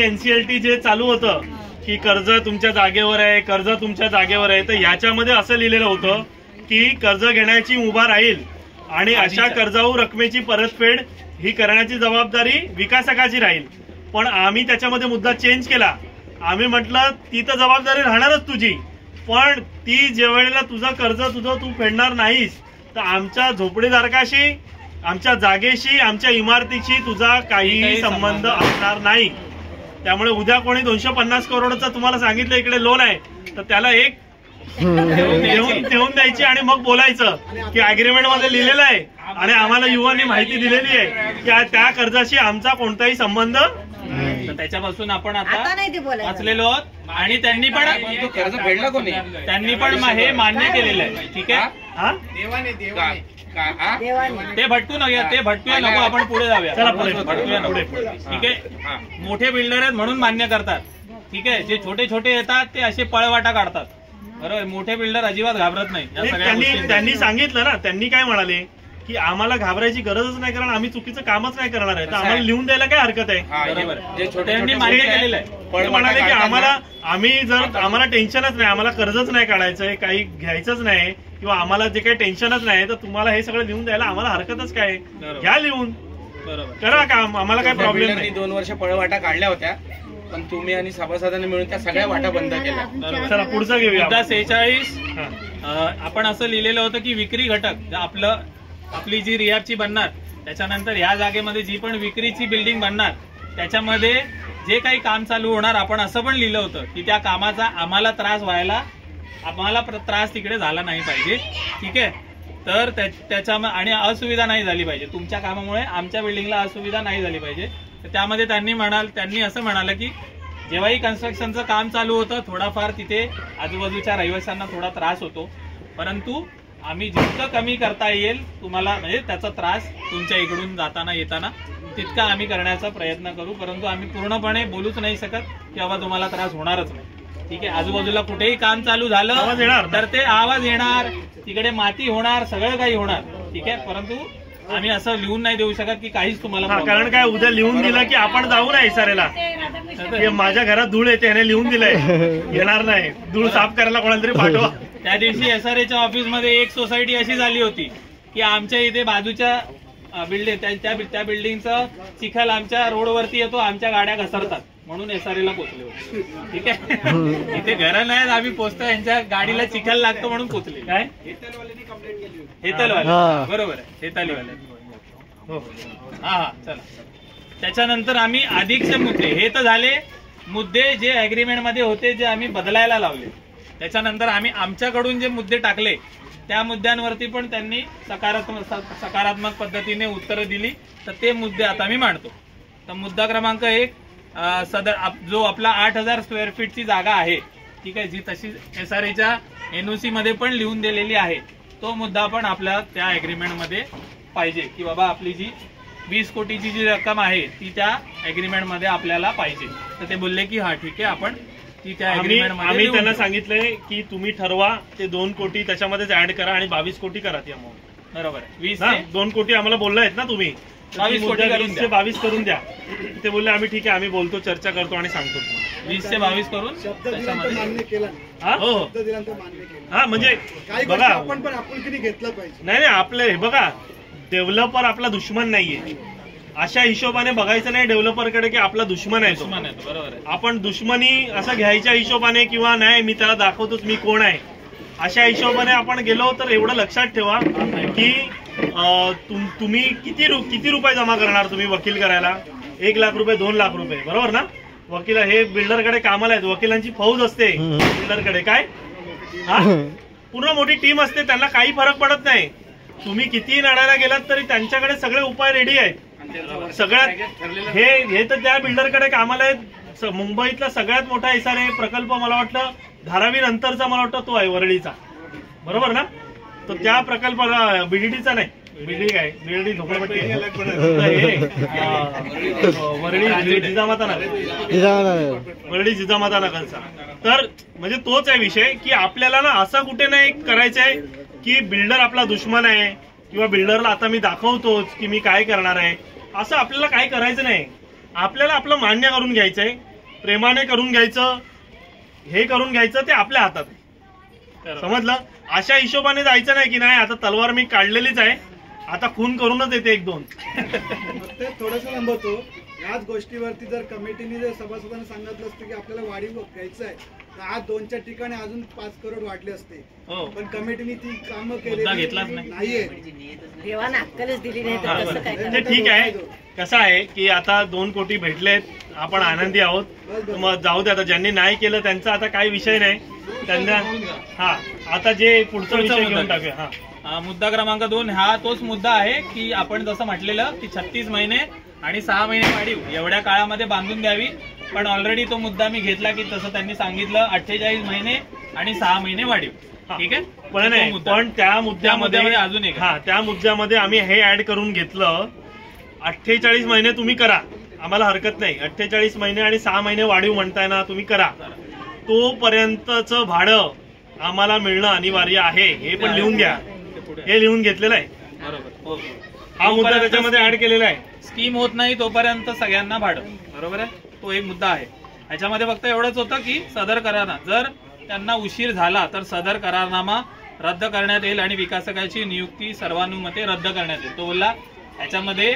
Speaker 2: एनसीएलटी जे चालू होतं की कर्ज तुमच्या जागेवर आहे, कर्ज तुमच्या जागेवर आहे, तर याच्यामध्ये असं लिहिलेलं होतं की कर्ज घेण्याची मुभा राहील आणि अशा कर्जाऊ रकमेची परतफेड ही करण्याची जबाबदारी विकासकाची राहील. पण आम्ही त्याच्यामध्ये मुद्दा चेंज केला. आम्ही म्हटलं ती तर जबाबदारी राहणारच तुझी, पण ती ज्यावेळेला तुझं कर्ज तू फेडणार नाहीस तर आमच्या झोपडीधारकाशी, आमच्या जागेशी, आमच्या इमारतीशी तुझा काहीही संबंध असणार नाही. त्यामुळे उद्या कोणी 250 करोडचं तुम्हाला सांगितलं इकडे लोन आहे तर त्याला एक ठेवून द्यायची आणि मग बोलायचं की अग्रीमेंट मध्ये लिहिलेलं आहे आणि आम्हाला युवांनी माहिती दिलेली आहे की त्या कर्जाशी आमचा कोणताही संबंध.
Speaker 1: त्याच्यापासून आपण
Speaker 6: आता
Speaker 1: आता
Speaker 6: नाही ते बोलायचं.
Speaker 1: वाचलेलो आहोत आणि त्यांनी पण
Speaker 4: कर्ज फेडला कोणी?
Speaker 1: त्यांनी पण हे मान्य केलेलं आहे. ठीक आहे. ते भटकू नका, ते भटकूया नको, आपण पुढे जाऊया.
Speaker 2: चला पुढे,
Speaker 1: भटकूया नको. ठीक आहे. मोठे बिल्डर आहेत म्हणून मान्य करतात. ठीक आहे. जे छोटे छोटे येतात ते असे पळवाटा काढतात. बरोबर. मोठे बिल्डर अजिबात घाबरत नाही या सगळ्या गोष्टी.
Speaker 2: त्यांनी सांगितलं ना, त्यांनी काय म्हणाले की आम्हाला घाबरायची गरजच नाही कारण आम्ही चुकीचं कामच नाही करणार आहे, तर आम्हाला लिहून द्यायला काय हरकत आहे.
Speaker 1: बरोबर. त्यांनी मान्य केलेलं आहे.
Speaker 2: ते म्हणाले की आम्ही जर आम्हाला टेन्शनच नाही, आम्हाला कर्जच नाही काढायचंय, काही घ्यायचंच नाही किंवा आम्हाला जे काही टेन्शनच नाही तर तुम्हाला हे सगळं लिहून द्यायला आम्हाला हरकतच काय, घ्या लिहून,
Speaker 1: बरोबर,
Speaker 2: करा काम, आम्हाला काय प्रॉब्लेम नाही.
Speaker 4: 2 वर्ष पळवाटा काढल्या होत्या पण तुम्ही आणि सभासदांनी मिळून त्या सगळ्या वाटा बंद केल्या.
Speaker 2: चला पुढचा घेऊया.
Speaker 1: मुद्दा 46 आपण असं लिहिलेलं होतं की विक्री घटक आपली जी रिहॅबची बनणार त्याच्यानंतर ह्या जागेमध्ये जी पण विक्रीची बिल्डिंग बनणार त्याच्यामध्ये जे काही काम चालू होणार आपण असं पण लिहिलं होतं की त्या कामाचा आम्हाला त्रास तिकडे झाला नाही पाहिजे. ठीक आहे. तर त्याच्या आणि असुविधा नाही झाली पाहिजे. तुमच्या कामामुळे आमच्या बिल्डिंगला असुविधा नाही झाली पाहिजे. तर त्यामध्ये त्यांनी असं म्हणालं की जेव्हाही कन्स्ट्रक्शनचं काम चालू होतं थोडाफार तिथे आजूबाजूच्या रहिवाशांना थोडा त्रास होतो, परंतु आम्ही जितकं कमी करता येईल तुम्हाला म्हणजे त्याचा त्रास तुमच्या इकडून जाताना येताना तितका आम्ही करण्याचा प्रयत्न करू, परंतु आम्ही पूर्णपणे बोलूच नाही शकत की बाबा तुम्हाला त्रास होणारच नाही. ठीक आहे. आजूबाजूला कुठेही काम चालू झालं तर ते आवाज येणार, तिकडे माती होणार, सगळं काही होणार. ठीक आहे. परंतु आम्ही असं लिहून नाही देऊ शकत की काहीच तुम्हाला,
Speaker 2: कारण काय उद्या लिहून दिलं की आपण जाऊ नये इसारेला माझ्या घरात धूळ येते ह्याने लिहून दिलंय, येणार नाही, धूळ साफ करायला कोणाला तरी पाठवा.
Speaker 1: त्या दिवशी SRAच्या ऑफिसमध्ये एक सोसायटी अशी झाली होती की आमच्या इथे बाजूच्या बिल्डिंग त्या बिल्डिंगचं चिखल आमच्या रोडवरती येतो, आमच्या गाड्या घसरतात म्हणून SRAला पोहोचले होते. ठीक आहे. इथे घरं नाहीत, आम्ही पोहोचतो यांच्या गाडीला चिखल लागतो म्हणून पोहोचले. काय हेतलवाले, बरोबर आहे, हेतालीवाले. हा चला. त्याच्यानंतर आम्ही अधिकचे मुद्दे, हे तर झाले मुद्दे जे अग्रीमेंट मध्ये होते जे आम्ही बदलायला लावले. त्याच्यानंतर आम्ही आमच्याकडून जे मुद्दे टाकले त्या मुद्द्यांवरती पण त्यांनी सकारात्मक पद्धतीने उत्तरं दिली. तर ते मुद्दे आता मी मांडतो. तर मुद्दा क्रमांक 1 जो आपला 8000 स्क्वेअर फीटची जागा आहे, ठीक आहे, जी तशी SRAच्या NOC मध्ये पण लिहून दिलेली आहे, तो मुद्दा पण आपल्या त्या अग्रीमेंट मध्ये पाहिजे की बाबा आपली जी 20 कोटीची जी रक्कम आहे ती त्या अग्रीमेंट मध्ये आपल्याला पाहिजे. तर ते बोलले की हा ठीक आहे, आपण ती त्या अग्रीमेंट मध्ये.
Speaker 2: आम्ही त्यांना सांगितलंय की तुम्ही ठरवा ते 2 कोटी त्याच्यामध्येच ऍड करा आणि 22 कोटी करा ती अमाऊंट.
Speaker 1: बरोबर.
Speaker 2: 2 कोटी आम्हाला बोललायत ना तुम्ही,
Speaker 1: 22 कोटी करून
Speaker 2: 22 करून द्या. ते बोलले आम्ही ठीक आहे, आम्ही बोलतो, चर्चा करतो आणि सांगतो.
Speaker 1: 20 ते 22 करून
Speaker 5: मान्य केला.
Speaker 2: हो हा, म्हणजे बघा
Speaker 5: आपण पण आपुलकीने घेतलं पाहिजे.
Speaker 2: नाही आपलं हे बघा, डेव्हलपर आपला दुश्मन नाहीये. अशा हिशोबाने बघायचं नाही डेव्हलपरकडे की आपला दुश्मन आहे तो.
Speaker 1: बरोबर.
Speaker 2: आपण दुश्मनी असं घ्यायच्या हिशोबाने किंवा नाही मी त्याला दाखवतोच मी कोण आहे अशा हिशोबाने आपण गेलो तर एवढं लक्षात ठेवा की तुम्ही किती रुपये जमा करणार तुम्ही वकील करायला? 1 लाख रुपये, 2 लाख रुपये, बरोबर ना? वकील हे बिल्डरकडे कामाला आहेत, वकिलांची फौज असते बिल्डरकडे. काय हा पूर्ण मोठी टीम असते, त्यांना काही फरक पडत नाही. तुम्ही कितीही लढायला गेलात तरी त्यांच्याकडे सगळे उपाय रेडी आहेत. सगळ्यात हे तर त्या बिल्डरकडे कामाला आहेत. मुंबईतला सगळ्यात मोठा SRA प्रकल्प मला वाटतं धारावी नंतरचा मला वाटतं तो आहे वरळीचा, बरोबर ना? तो त्या प्रकल्पाला BDDचा नाही, BDD काय BDD झोपडपट्टी वरळी जिजामाता नगर, वरळी जिजामाता नगरचा. तर म्हणजे तोच आहे विषय की आपल्याला ना असं कुठे नाही करायचं आहे की बिल्डर आपला दुश्मन आहे किंवा बिल्डरला आता मी दाखवतोच की मी काय करणार आहे. असं आपल्याला काय करायचं नाही. आपल्याला आपलं मान्य करून घ्यायचंय, प्रेमाने करून घ्यायचं, हे करून घ्यायचं, ते आपल्या हातात आहे. समजलं? अशा हिशोबाने जायचं नाही की नाही आता तलवार मी काढलेलीच आहे, आता खून करूनच येते 1-2.
Speaker 5: ते थोडंसं लांबवतो. याच गोष्टीवरती जर कमिटीने जर सभासदांना सांगितलं असतं की आपल्याला वाढीव घ्यायचं आहे तर आज 2-4 ठिकाणी अजून 5 करोड वाढले असते. पण कमिटीने ती कामं केली नाहीये.
Speaker 6: देवानं अक्कलच दिली नाही तर कसं काय
Speaker 2: ते ठीक आहे. कसं आहे की आता 2 कोटी भेटलेत, आपण आनंदी आहोत. मग जाऊ दे, आता ज्यांनी नाही केलं त्यांचा आता काही विषय नाही. त्यांना हा आता जे पुढचा विषय घेऊन टाकूया.
Speaker 1: मुद्दा क्रमांक 2 हा तोच मुद्दा आहे की आपण जसं म्हटलेलं की 36 महिने आणि 6 महिने वाढीव एवढ्या काळामध्ये बांधून द्यावी. पण ऑलरेडी तो मुद्दा मी घेतला की तसं त्यांनी सांगितलं 48 महिने आणि 6 महिने वाढीव. ठीक आहे,
Speaker 2: पण त्या मुद्द्यामध्ये
Speaker 1: अजून एक
Speaker 2: त्या मुद्द्यामध्ये आम्ही हे ऍड करून घेतलं 48 महिने तुम्ही करा, आम्हाला हरकत नाही. 48 महिने आणि 6 महिने वाढीव म्हणताय ना, तुम्ही करा. तोपर्यंतचं भाडं आम्हाला मिळणं अनिवार्य आहे, हे पण लिहून घ्या. हे लिहून घेतलेलं आहे,
Speaker 1: बरोबर.
Speaker 2: हा मुद्दा त्याच्यामध्ये ऍड केलेला आहे.
Speaker 1: स्कीम होत नाही तोपर्यंत सगळ्यांना भाडं, बरोबर आहे. तो एक मुद्दा आहे. याच्यामध्ये फक्त एवढंच होतं की सदर करारनामा जर त्यांना उशीर झाला तर सदर करारनामा रद्द करण्यात येईल आणि विकासकाची नियुक्ती सर्वानुमते रद्द करण्यात येईल. तो बोलला याच्यामध्ये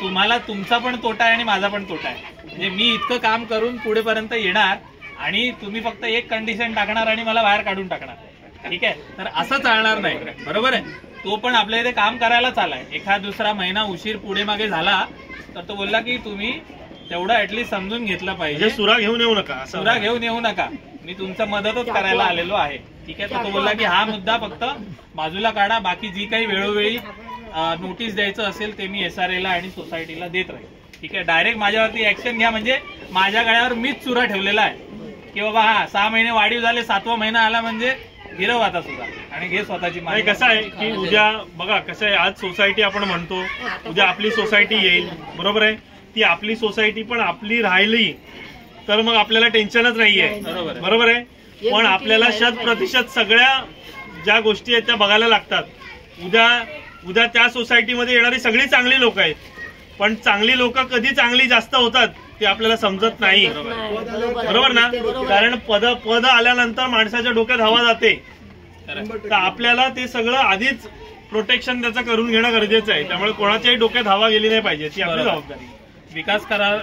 Speaker 1: तुम्हाला तुमचा पण तोटा आहे आणि माझा पण तोटा आहे. म्हणजे मी इतकं काम करून पुढेपर्यंत येणार आणि तुम्ही फक्त एक कंडिशन टाकणार आणि मला बाहेर काढून टाकणार. ठीक आहे, तर असं चालणार नाही, बरोबर आहे. तो पण आपल्या इथे काम करायलाच आलाय. एखाद दुसरा महिना उशीर पुढे मागे झाला तर तो बोलला की तुम्ही तेवढं ऍटलीस्ट समजून घेतलं पाहिजे.
Speaker 2: सुरा घेऊन येऊ नका,
Speaker 1: सुरा घेऊन येऊ नका, मी तुमचं मदतच करायला आलेलो आहे. ठीक आहे, तर तो बोलला की हा मुद्दा फक्त बाजूला काढा, बाकी जी काही वेळोवेळी नोटीस द्यायचं असेल ते मी SRA ला आणि सोसायटीला देत राहील. ठीक आहे, डायरेक्ट माझ्यावरती ऍक्शन घ्या. म्हणजे माझ्या गळ्यावर मीच चुरा ठेवलेला आहे की बाबा हा 6 महिने वाढीव झाले, 7वा महिना आला म्हणजे गिरव आता सुद्धा आणि घे स्वतःची.
Speaker 2: कसं आहे की उद्या बघा कसं आहे, आज सोसायटी आपण म्हणतो, उद्या आपली सोसायटी येईल, बरोबर आहे. ती आपली सोसायटी पण आपली राहिली तर मग आपल्याला टेन्शनच नाहीये, बरोबर आहे. पण आपल्याला 100% सगळ्या ज्या गोष्टी आहेत त्या बघायला लागतात. उद्या त्या सोसायटीमध्ये येणारी सगळी चांगली लोक आहेत, पण चांगली लोक कधी चांगली जास्त होतात ते आपल्याला समजत नाही, बरोबर ना. कारण पद आल्यानंतर माणसाच्या डोक्यात हवा जाते. तर आपल्याला ते सगळं आधीच प्रोटेक्शन त्याचं करून घेणं गरजेचं आहे. त्यामुळे कोणाच्याही डोक्यात हवा गेली नाही पाहिजे, ती आपली जबाबदारी.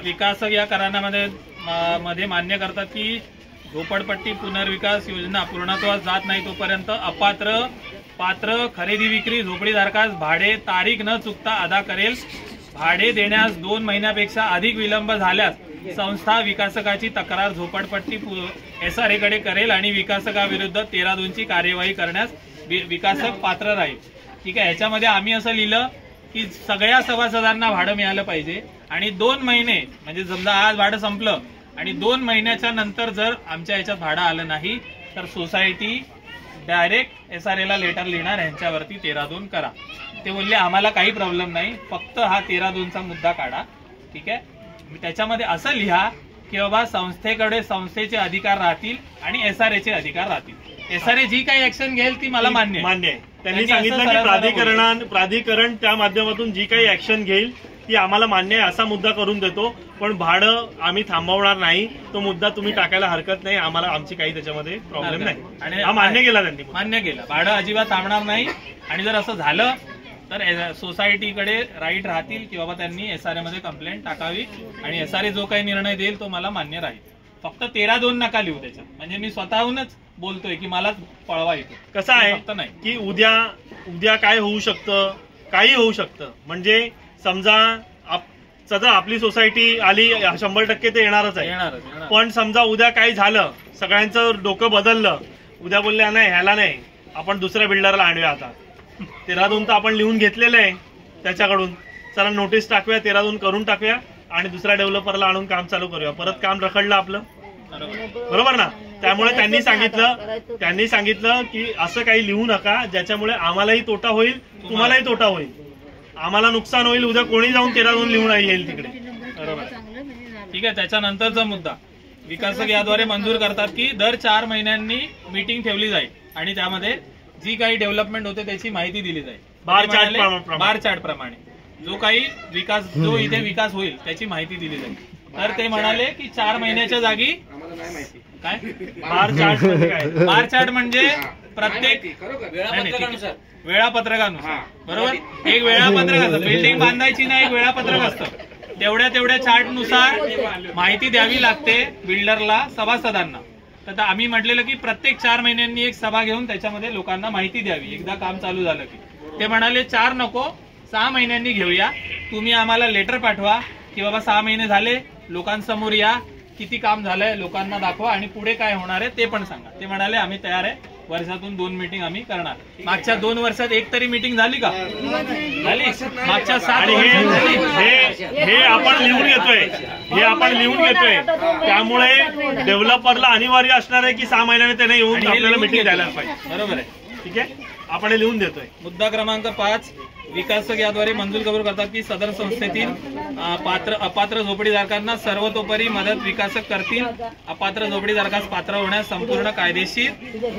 Speaker 1: विकासक या करारामध्ये मान्य करतात की झोपडपट्टी पुनर्विकास योजना पूर्णत्वास जात नाही तोपर्यंत पात्र खरेदी विक्री झोपडीधारकास भाडे तारीख न चुकता अदा करेल. भाडे देण्यास 2 महिन्यापेक्षा अधिक विलंब झाल्यास संस्था विकासकाची तक्रार झोपडपट्टी SRA कडे करेल आणि विकासकाविरुद्ध 13(2) ची कार्यवाही करण्यास विकासक पात्र राहील. ठीक आहे, ह्याच्यामध्ये आम्ही असं लिहिलं की सगळ्या सभासदांना भाडं मिळालं पाहिजे आणि 2 महिने म्हणजे समजा आज भाडं संपलं आणि 2 महिन्याच्या नंतर जर आमच्या ह्याच्यात भाडं आलं नाही तर सोसायटी डायरेक्ट SRA ला लेटर लिहिणार, ह्यांच्यावरती 13(2) करा. ते बोलले आम्हाला काही प्रॉब्लेम नाही, फक्त हा 13(2) चा मुद्दा काढा. ठीक आहे, त्याच्यामध्ये असं लिहा की बाबा संस्थेकडे संस्थेचे अधिकार राहतील आणि SRA चे अधिकार राहतील. SRA जी काही ऍक्शन घेईल ती मला मान्य आहे.
Speaker 2: त्यांनी सांगितलं की प्राधिकरण त्या माध्यमातून जी काही ऍक्शन घेईल ती आम्हाला मान्य आहे, असा मुद्दा करून देतो. पण भाडं आम्ही थांबवणार नाही, तो मुद्दा तुम्ही टाकायला हरकत नाही, आम्हाला आमची काही त्याच्यामध्ये प्रॉब्लेम नाही. आणि हा मान्य केला त्यांनी,
Speaker 1: मान्य केला. भाडं अजिबात थांबणार नाही. आणि जर असं झालं तर सोसायटीकडे राईट राहतील की बाबा त्यांनी SRA मध्ये कंप्लेंट टाकावी आणि SRA जो काही निर्णय देईल तो मला मान्य राहील. फक्त 13(2) नका लिहू त्याच्यात. म्हणजे मी स्वतःहूनच बोलतोय की मलाच पळवा येतो.
Speaker 2: कसं आहे नाही की उद्या काय होऊ शकतं, काही होऊ शकतं. म्हणजे समजा सध्या आपली सोसायटी आली 100% ते येणारच आहे.
Speaker 1: येणार.
Speaker 2: पण समजा उद्या काही झालं, सगळ्यांचं डोकं बदललं, उद्या बोलले नाही ह्याला नाही, आपण दुसऱ्या बिल्डरला आणूया. आता 13-2 तर आपण लिहून घेतलेलं आहे त्याच्याकडून, चला नोटीस टाकूया, 13-2 करून टाकूया आणि दुसऱ्या डेव्हलपरला आणून काम चालू करूया. परत काम रखडलं आपलं, बरोबर ना. त्यामुळे त्यांनी सांगितलं की असं काही लिहू नका ज्याच्यामुळे आम्हालाही तोटा होईल, तुम्हालाही तोटा होईल, आम्हाला नुकसान होईल. उद्या कोणी जाऊन 13-2 लिहून येईल तिकडे.
Speaker 1: बरोबर, ठीक आहे. त्याच्यानंतरचा मुद्दा, विकासक याद्वारे मंजूर करतात की दर 4 महिन्यांनी मीटिंग ठेवली जाईल आणि त्यामध्ये जी काही डेव्हलपमेंट होते त्याची माहिती दिली जाईल. बार चार्ट प्रमाणे जो काही विकास, जो इथे विकास होईल त्याची माहिती दिली जाईल. तर ते म्हणाले की 4 महिन्याच्या जागी काय बार चार्ट म्हणजे प्रत्येक वेळापत्रकानुसार, बरोबर. एक वेळापत्रक असतं, बिल्डिंग बांधायची ना, एक वेळापत्रक असतं. तेवढ्या चार्टनुसार माहिती द्यावी लागते बिल्डरला, सभासदांना. तर आम्ही म्हटलेलं की प्रत्येक 4 महिन्यांनी एक सभा घेऊन त्याच्यामध्ये लोकांना माहिती द्यावी एकदा काम चालू झालं की. ते म्हणाले 4 नको, 6 महिन्यांनी घेऊया. तुम्ही आम्हाला लेटर पाठवा की बाबा 6 महिने झाले, लोकांसमोर या, किती काम झालंय लोकांना दाखवा आणि पुढे काय होणार आहे ते पण सांगा. ते म्हणाले आम्ही तयार आहे, वर्षातून 2 मीटिंग आम्ही करणार. मागच्या 2 वर्षात एक तरी मीटिंग झाली का? झाली. मागच्या 7
Speaker 2: हे आपण लिहून घेतोय, त्यामुळे डेव्हलपरला अनिवार्य असणार आहे की 6 महिन्याने त्याने येऊन आपल्याला मीटिंग द्यायला पाहिजे.
Speaker 1: बरोबर आहे,
Speaker 2: ठीक आहे. आपण लिहून देतोय.
Speaker 1: मुद्दा क्रमांक 5, विकासक याद्वारे मंजूर करून करतात की सदर संस्थेतील अपात्र झोपडीधारकांना सर्वतोपरी मदत विकासक करतील. अपात्र झोपडीधारकास पात्र होण्यास संपूर्ण कायदेशीर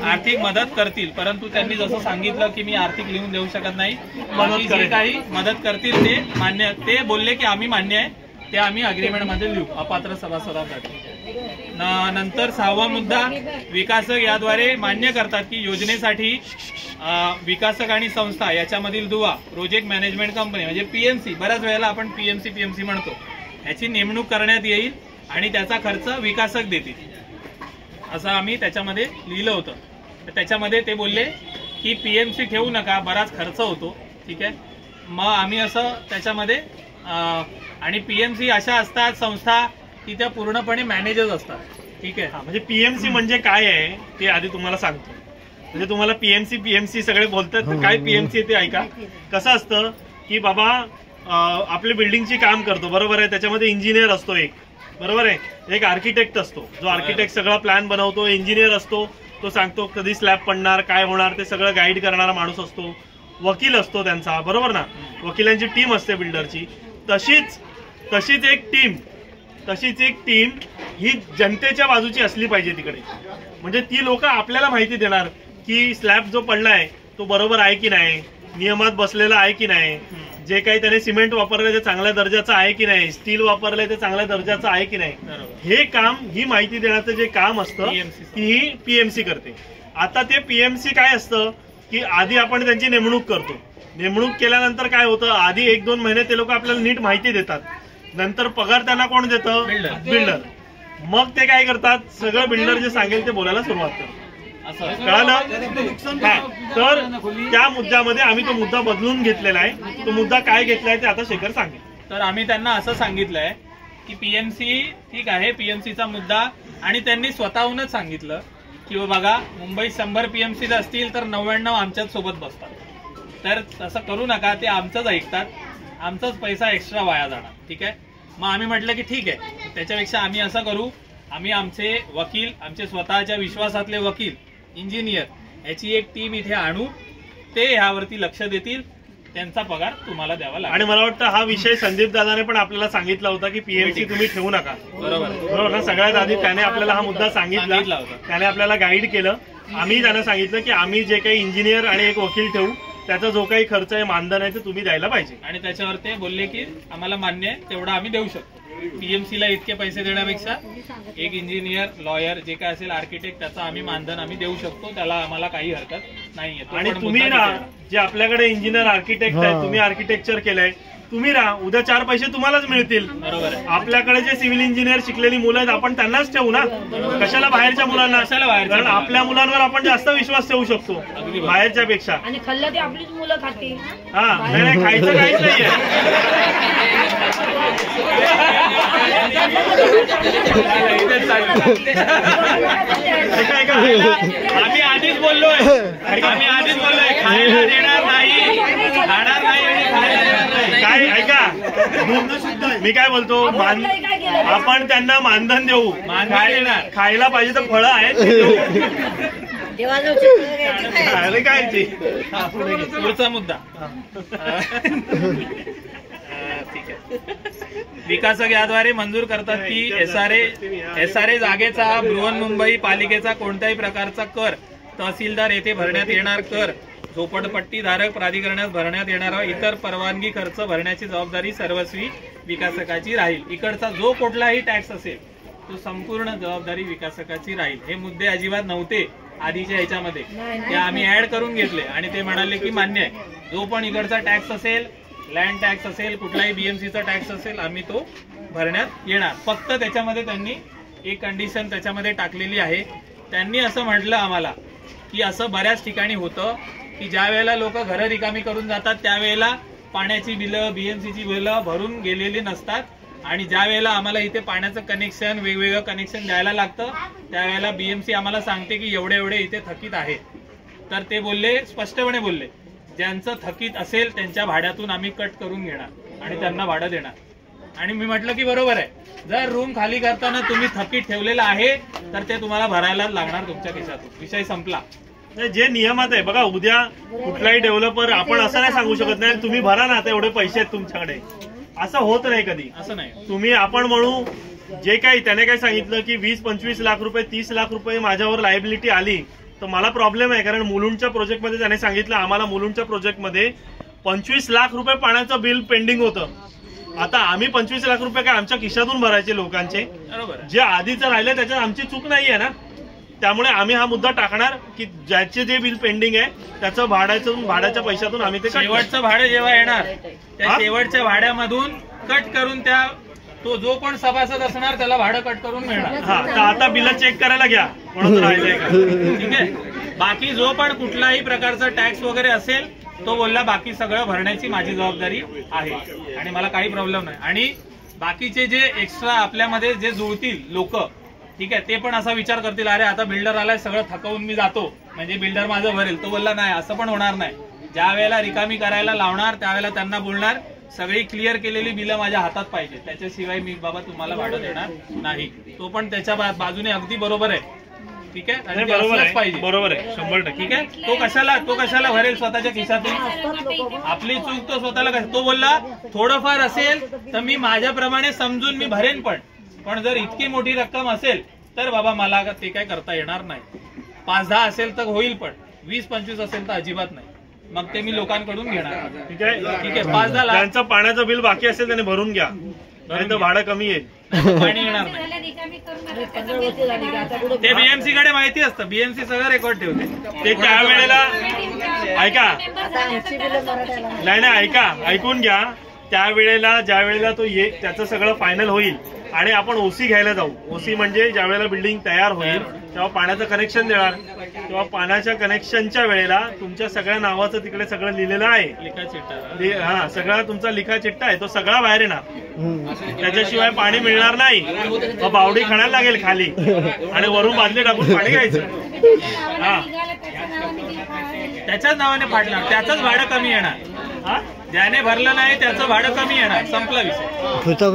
Speaker 1: आर्थिक मदत करतील. परंतु त्यांनी जसं सांगितलं की मी आर्थिक लिहून देऊ शकत नाही, जे काही मदत करतील ते मान्य, ते बोलले की आम्ही मान्य आहे, ते आम्ही अग्रीमेंटमध्ये लिहू अपात्र सभासदांसाठी. नंतर 6वा मुद्दा, विकासक याद्वारे मान्य करतात की योजनेसाठी विकासक आणि संस्था याच्यामधील दुवा प्रोजेक्ट मॅनेजमेंट कंपनी म्हणजे पीएमसी, बऱ्याच वेळेला आपण पीएमसी म्हणतो, याची नेमणूक करण्यात येईल आणि त्याचा खर्च विकासक देतील, असं आम्ही त्याच्यामध्ये लिहिलं होतं. त्याच्यामध्ये ते बोलले की पीएमसी ठेवू नका, बराच खर्च होतो. ठीक आहे, मग आम्ही असं त्याच्यामध्ये आणि पीएमसी अशा असतात संस्था की त्या पूर्णपणे मॅनेजर्स असतात. ठीक आहे,
Speaker 2: म्हणजे पीएमसी म्हणजे काय आहे ते आधी तुम्हाला सांगतो. म्हणजे तुम्हाला पीएमसी सगळे बोलतात, काय पीएमसी ते ऐका. कसं असतं की बाबा आपली बिल्डिंगची काम करतो, बरोबर आहे, त्याच्यामध्ये इंजिनियर असतो एक, बरोबर आहे, एक आर्किटेक्ट असतो, जो आर्किटेक्ट सगळा प्लॅन बनवतो, इंजिनियर असतो, तो सांगतो कधी स्लॅब पडणार, काय होणार ते सगळं गाईड करणारा माणूस असतो, वकील असतो त्यांचा, बरोबर ना, वकिलांची टीम असते बिल्डरची. तशीच एक टीम ही जनतेच्या बाजूची असली पाहिजे तिकडे. म्हणजे ती लोक आपल्याला माहिती देणार की स्लॅब जो पडलाय तो बरोबर आहे की नाही, नियमात बसलेला आहे की नाही, जे काही त्याने सिमेंट वापरलंय ते चांगल्या दर्जाचं आहे की नाही, स्टील वापरलंय ते चांगल्या दर्जाचं आहे की नाही, हे काम, ही माहिती देण्याचं जे काम असतं ती ही पीएमसी करते. आता ते पीएमसी काय असतं की आधी आपण त्यांची नेमणूक करतो. नेमणूक केल्यानंतर काय होतं, आधी 1-2 महिने ते लोक आपल्याला नीट माहिती देतात, नंतर पगार त्यांना कोण देतं, बिल्डर. मग ते काय करतात, सगळं बिल्डर जे सांगेल ते बोलायला सुरुवात करतात. कळालं? तर त्या मुद्द्यामध्ये आम्ही तो मुद्दा बदलून घेतलेला आहे. तो मुद्दा काय घेतलाय ते आता शेखर सांगेल.
Speaker 1: तर आम्ही त्यांना असं सांगितलंय की पीएमसी ठीक आहे, पीएमसीचा मुद्दा, आणि त्यांनी स्वतःहूनच सांगितलं की बघा मुंबईत 100 पीएमसी असतील तर 99 आमच्याच सोबत बसतात, तर तसं करू नका, ते आमचंच ऐकतात, आमचाच पैसा एक्स्ट्रा वाया जाणार. ठीक आहे, मग आम्ही म्हटलं की ठीक आहे, त्याच्यापेक्षा आम्ही असं करू, आम्ही आमचे वकील, आमचे स्वतःच्या विश्वासातले वकील, इंजिनियर याची एक टीम इथे आणू, ते ह्यावरती लक्ष देतील, त्यांचा पगार तुम्हाला द्यावा लागेल.
Speaker 2: आणि मला वाटतं हा विषय संदीप दादाने पण आपल्याला सांगितला होता की पीएमसी तुम्ही ठेवू नका, बरोबर ना. सगळ्यात आधी त्याने आपल्याला हा मुद्दा सांगितला होता, त्याने आपल्याला गाईड केलं. आम्ही त्यांना सांगितलं की आम्ही जे काही इंजिनियर आणि एक वकील ठेवू, त्याचा जो काही खर्च आहे, मानधन आहे, ते तुम्ही द्यायला पाहिजे.
Speaker 1: आणि त्याच्यावर ते बोलले की आम्हाला मान्य आहे, तेवढा आम्ही देऊ शकतो. पीएमसीला इतके पैसे देण्यापेक्षा एक इंजिनियर, लॉयर, जे काय असेल, आर्किटेक्ट, त्याचा आम्ही मानधन आम्ही देऊ शकतो, त्याला आम्हाला काही हरकत नाहीये.
Speaker 2: आणि तुम्ही ना जे आपल्याकडे इंजिनियर, आर्किटेक्ट आहे, तुम्ही आर्किटेक्चर केलंय, तुम्ही राहा, उद्या 4 पैसे तुम्हालाच मिळतील.
Speaker 1: बरोबर आहे.
Speaker 2: आपल्याकडे जे सिव्हिल इंजिनियर शिकलेली मुलं आहेत आपण त्यांनाच ठेवू ना, कशाला बाहेरच्या मुलांना? कारण आपल्या मुलांवर आपण जास्त विश्वास ठेवू शकतो बाहेरच्या पेक्षा.
Speaker 7: आणि खाल्लं ते आपलीच मुलं खातील.
Speaker 2: हा, नाही खायचं काहीच नाहीये.
Speaker 1: आम्ही आधीच बोललोय खायला देणार नाही, खाणार नाही आणि खायला देणार नाही.
Speaker 2: काय ऐका, मी काय बोलतो, आपण त्यांना मानधन देऊ, खायला पाहिजे तर फळं आहेत अरे काय ते.
Speaker 1: पुढचा मुद्दा ठीक आहे. विकासक याद्वारे मंजूर करतात की एसआरए जागेचा बृहन्मुंबई पालिकेचा कोणत्याही प्रकारचा कर, तहसीलदार येथे भरण्यात येणार कर, झोपडपट्टी धारक प्राधिकरणात भरण्यात येणारा इतर परवानगी खर्च भरण्याची जबाबदारी सर्वस्वी विकासकाची राहील. इकडचा जो कुठलाही टॅक्स असेल तो संपूर्ण जबाबदारी विकासकाची राहील. हे मुद्दे अजिबात नव्हते आधीच्या ह्याच्यामध्ये, ते आम्ही ऍड करून घेतले आणि ते म्हणाले की मान्य आहे, जो पण इकडचा टॅक्स असेल, लँड टॅक्स असेल, कुठलाही बीएमसीचा टॅक्स असेल, आम्ही तो भरण्यात येणार. फक्त त्याच्यामध्ये त्यांनी एक कंडिशन त्याच्यामध्ये टाकलेली आहे. त्यांनी असं म्हटलं आम्हाला की असं बऱ्याच ठिकाणी होतं की ज्या वेळेला लोक घरं रिकामी करून जातात त्यावेळेला पाण्याची बिलं, बीएमसीची बिलं भरून गेलेली नसतात आणि ज्या वेळेला आम्हाला इथे पाण्याचं कनेक्शन, वेगवेगळं कनेक्शन द्यायला लागतं त्यावेळेला बीएमसी आम्हाला सांगते की एवढे एवढे इथे थकीत आहे. तर ते बोलले, स्पष्टपणे बोलले, ज्यांचं थकीत असेल त्यांच्या भाड्यातून आम्ही कट करून घेणार आणि त्यांना भाडं देणार. आणि मी म्हटलं की बरोबर आहे, जर रूम खाली करताना तुम्ही थकीत ठेवलेलं आहे तर ते तुम्हाला भरायला लागणार तुमच्या खिशातून. विषय संपला.
Speaker 2: जे नियमात आहे बघा, उद्या कुठलाही डेव्हलपर आपण असं नाही सांगू शकत नाही तुम्ही भरा ना आता एवढे पैसे आहेत तुमच्याकडे, असं होत नाही कधी.
Speaker 1: असं नाही,
Speaker 2: तुम्ही आपण म्हणू जे काही त्याने काय सांगितलं की 20-25 लाख रुपये 30 लाख रुपये माझ्यावर लायबिलिटी आली तर मला प्रॉब्लेम आहे, कारण मुलुंडच्या प्रोजेक्टमध्ये त्याने सांगितलं आम्हाला मुलुंडच्या प्रोजेक्टमध्ये 25 लाख रुपये पाण्याचं बिल पेंडिंग होतं. आता आम्ही 25 लाख रुपये काय आमच्या खिशातून भरायचे लोकांचे, जे आधीचं राहिलं त्याच्यात आमची चूक नाहीये ना. त्यामुळे आम्ही हा मुद्दा टाकणार की ज्याचे जे बिल पेंडिंग आहे त्याचं भाड्याच्या पैशातून आम्ही ते
Speaker 1: शेवटचं भाडं जेव्हा येणार त्या शेवटच्या भाड्यामधून कट करून त्या तो जो पण सभासद असणार त्याला भाडं कट करून मिळणार.
Speaker 2: हा, तर आता बिल चेक करायला घ्या कोणाचं राहिलंय का.
Speaker 1: ठीक आहे. बाकी जो पण कुठलाही प्रकारचा टॅक्स वगैरे असेल तो बोलला बाकी सगळं भरण्याची माझी जबाबदारी आहे आणि मला काही प्रॉब्लेम नाही. आणि बाकीचे जे एक्स्ट्रा आपल्यामध्ये जे जुळतील लोक, ठीक आहे, ते पण असा विचार करतील अरे आता बिल्डर आलाय सगळं थकवून मी जातो म्हणजे बिल्डर माझं भरेल. तो बोलला नाही, असं पण होणार नाही. ज्या वेळेला रिकामी करायला लावणार त्यावेळेला त्यांना बोलणार सगळी क्लिअर केलेली बिलं माझ्या हातात पाहिजे, त्याच्याशिवाय मी बाबा तुम्हाला भाडं देणार नाही. तो पण त्याच्या बाजूने अगदी बरोबर आहे. ठीक आहे,
Speaker 2: बरोबर आहे 100%.
Speaker 1: ठीक आहे. तो कशाला भरेल स्वतःच्या खिशातून? आपली चूक तो स्वतःला. तो बोलला थोडंफार असेल तर मी माझ्याप्रमाणे समजून मी भरेन, पण जर इतकी मोठी रक्कम असेल तर बाबा मला ते काय करता येणार नाही. 5-10 असेल तर होईल, पण 20-25 असेल तर अजिबात नाही. मग ते मी लोकांकडून घेणार.
Speaker 2: ठीक आहे.
Speaker 1: 5-10 लाख
Speaker 2: ज्यांचं पाण्याचं बिल बाकी असेल त्याने भरून घ्या, नाही तर भाडं कमी येईल,
Speaker 1: पाणी येणार नाही. ते बीएमसी कडे माहिती असतं, बीएमसी सगळं रेकॉर्ड ठेवते.
Speaker 2: ते त्यावेळेला ऐका नाही ऐका ऐकून घ्या. त्यावेळेला ज्या वेळेला तो त्याचं सगळं फायनल होईल आणि आपण ओसी घ्यायला जाऊ, ओसी म्हणजे ज्या वेळेला बिल्डिंग तयार होईल तेव्हा पाण्याचं कनेक्शन देणार, तेव्हा पाण्याच्या कनेक्शनच्या वेळेला तुमच्या सगळ्या नावाचं तिकडे सगळं लिहिलेलं आहे. हा, सगळा तुमचा लिखाचिट्टा आहे, तो सगळा बाहेर येणार. त्याच्याशिवाय पाणी मिळणार नाही. मग बावडी खणायला लागेल खाली आणि वरून बादली टाकून पाणी घ्यायचं. हा,
Speaker 1: त्याच्याच नावाने फाटणार, त्याचंच भाडं कमी येणार. ज्याने भरलं नाही त्याचं भाडं कमी येणार. संपला विषय.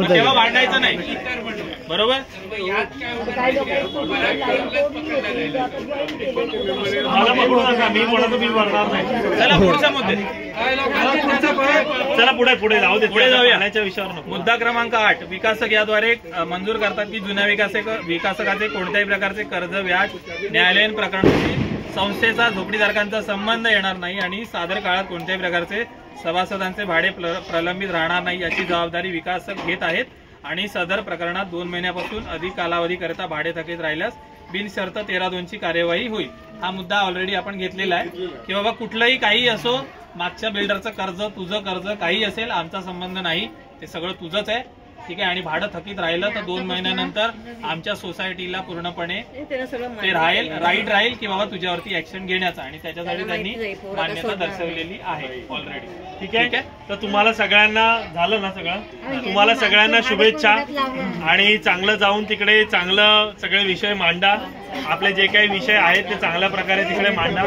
Speaker 1: तेव्हा भांडायचं नाही. बरोबर.
Speaker 2: मला पकडू नका, मी कोणाचं बिल भरणार नाही.
Speaker 1: चला पुढचा मुद्दे.
Speaker 2: चला पुढे जाऊ दे.
Speaker 1: पुढे जाऊया.
Speaker 2: विषयावर
Speaker 1: मुद्दा क्रमांक 8. विकासक याद्वारे मंजूर करतात की जुन्या विकासकाचे कोणत्याही प्रकारचे कर्ज, व्याज, न्यायालयीन प्रकरणाशी संस्थेचा झोपडीधारकांचा संबंध येणार नाही आणि सादर काळात कोणत्याही प्रकारचे सभासदांचे भाडे प्रलंबित राहणार नाही याची जबाबदारी विकासक घेत आहेत. आणि सदर प्रकरणात 2 महिन्यापासून अधिक कालावधीकरिता भाडे थकीत राहिल्यास बिनशर्त 13(2) ची कार्यवाही होईल. हा मुद्दा ऑलरेडी आपण घेतलेला आहे की बाबा कुठलंही काही असो, मागच्या बिल्डरचं कर्ज, तुझं कर्ज काही असेल, आमचा संबंध नाही, ते सगळं तुझंच आहे, ठीक आहे. आणि भाडं थकीत राहिलं तर 2 महिन्यानंतर आमच्या सोसायटीला पूर्णपणे ते राईट राहील की बाबा तुझ्यावरती ऍक्शन घेण्याचा, आणि त्याच्यासाठी त्यांनी मान्यता दर्शवलेली आहे ऑलरेडी.
Speaker 2: ठीक आहे. तर तुम्हाला सगळ्यांना झालं ना सगळं, तुम्हाला सगळ्यांना शुभेच्छा, आणि चांगलं जाऊन तिकडे चांगलं सगळे विषय मांडा, आपले जे काही विषय आहेत ते चांगल्या प्रकारे तिकडे मांडा.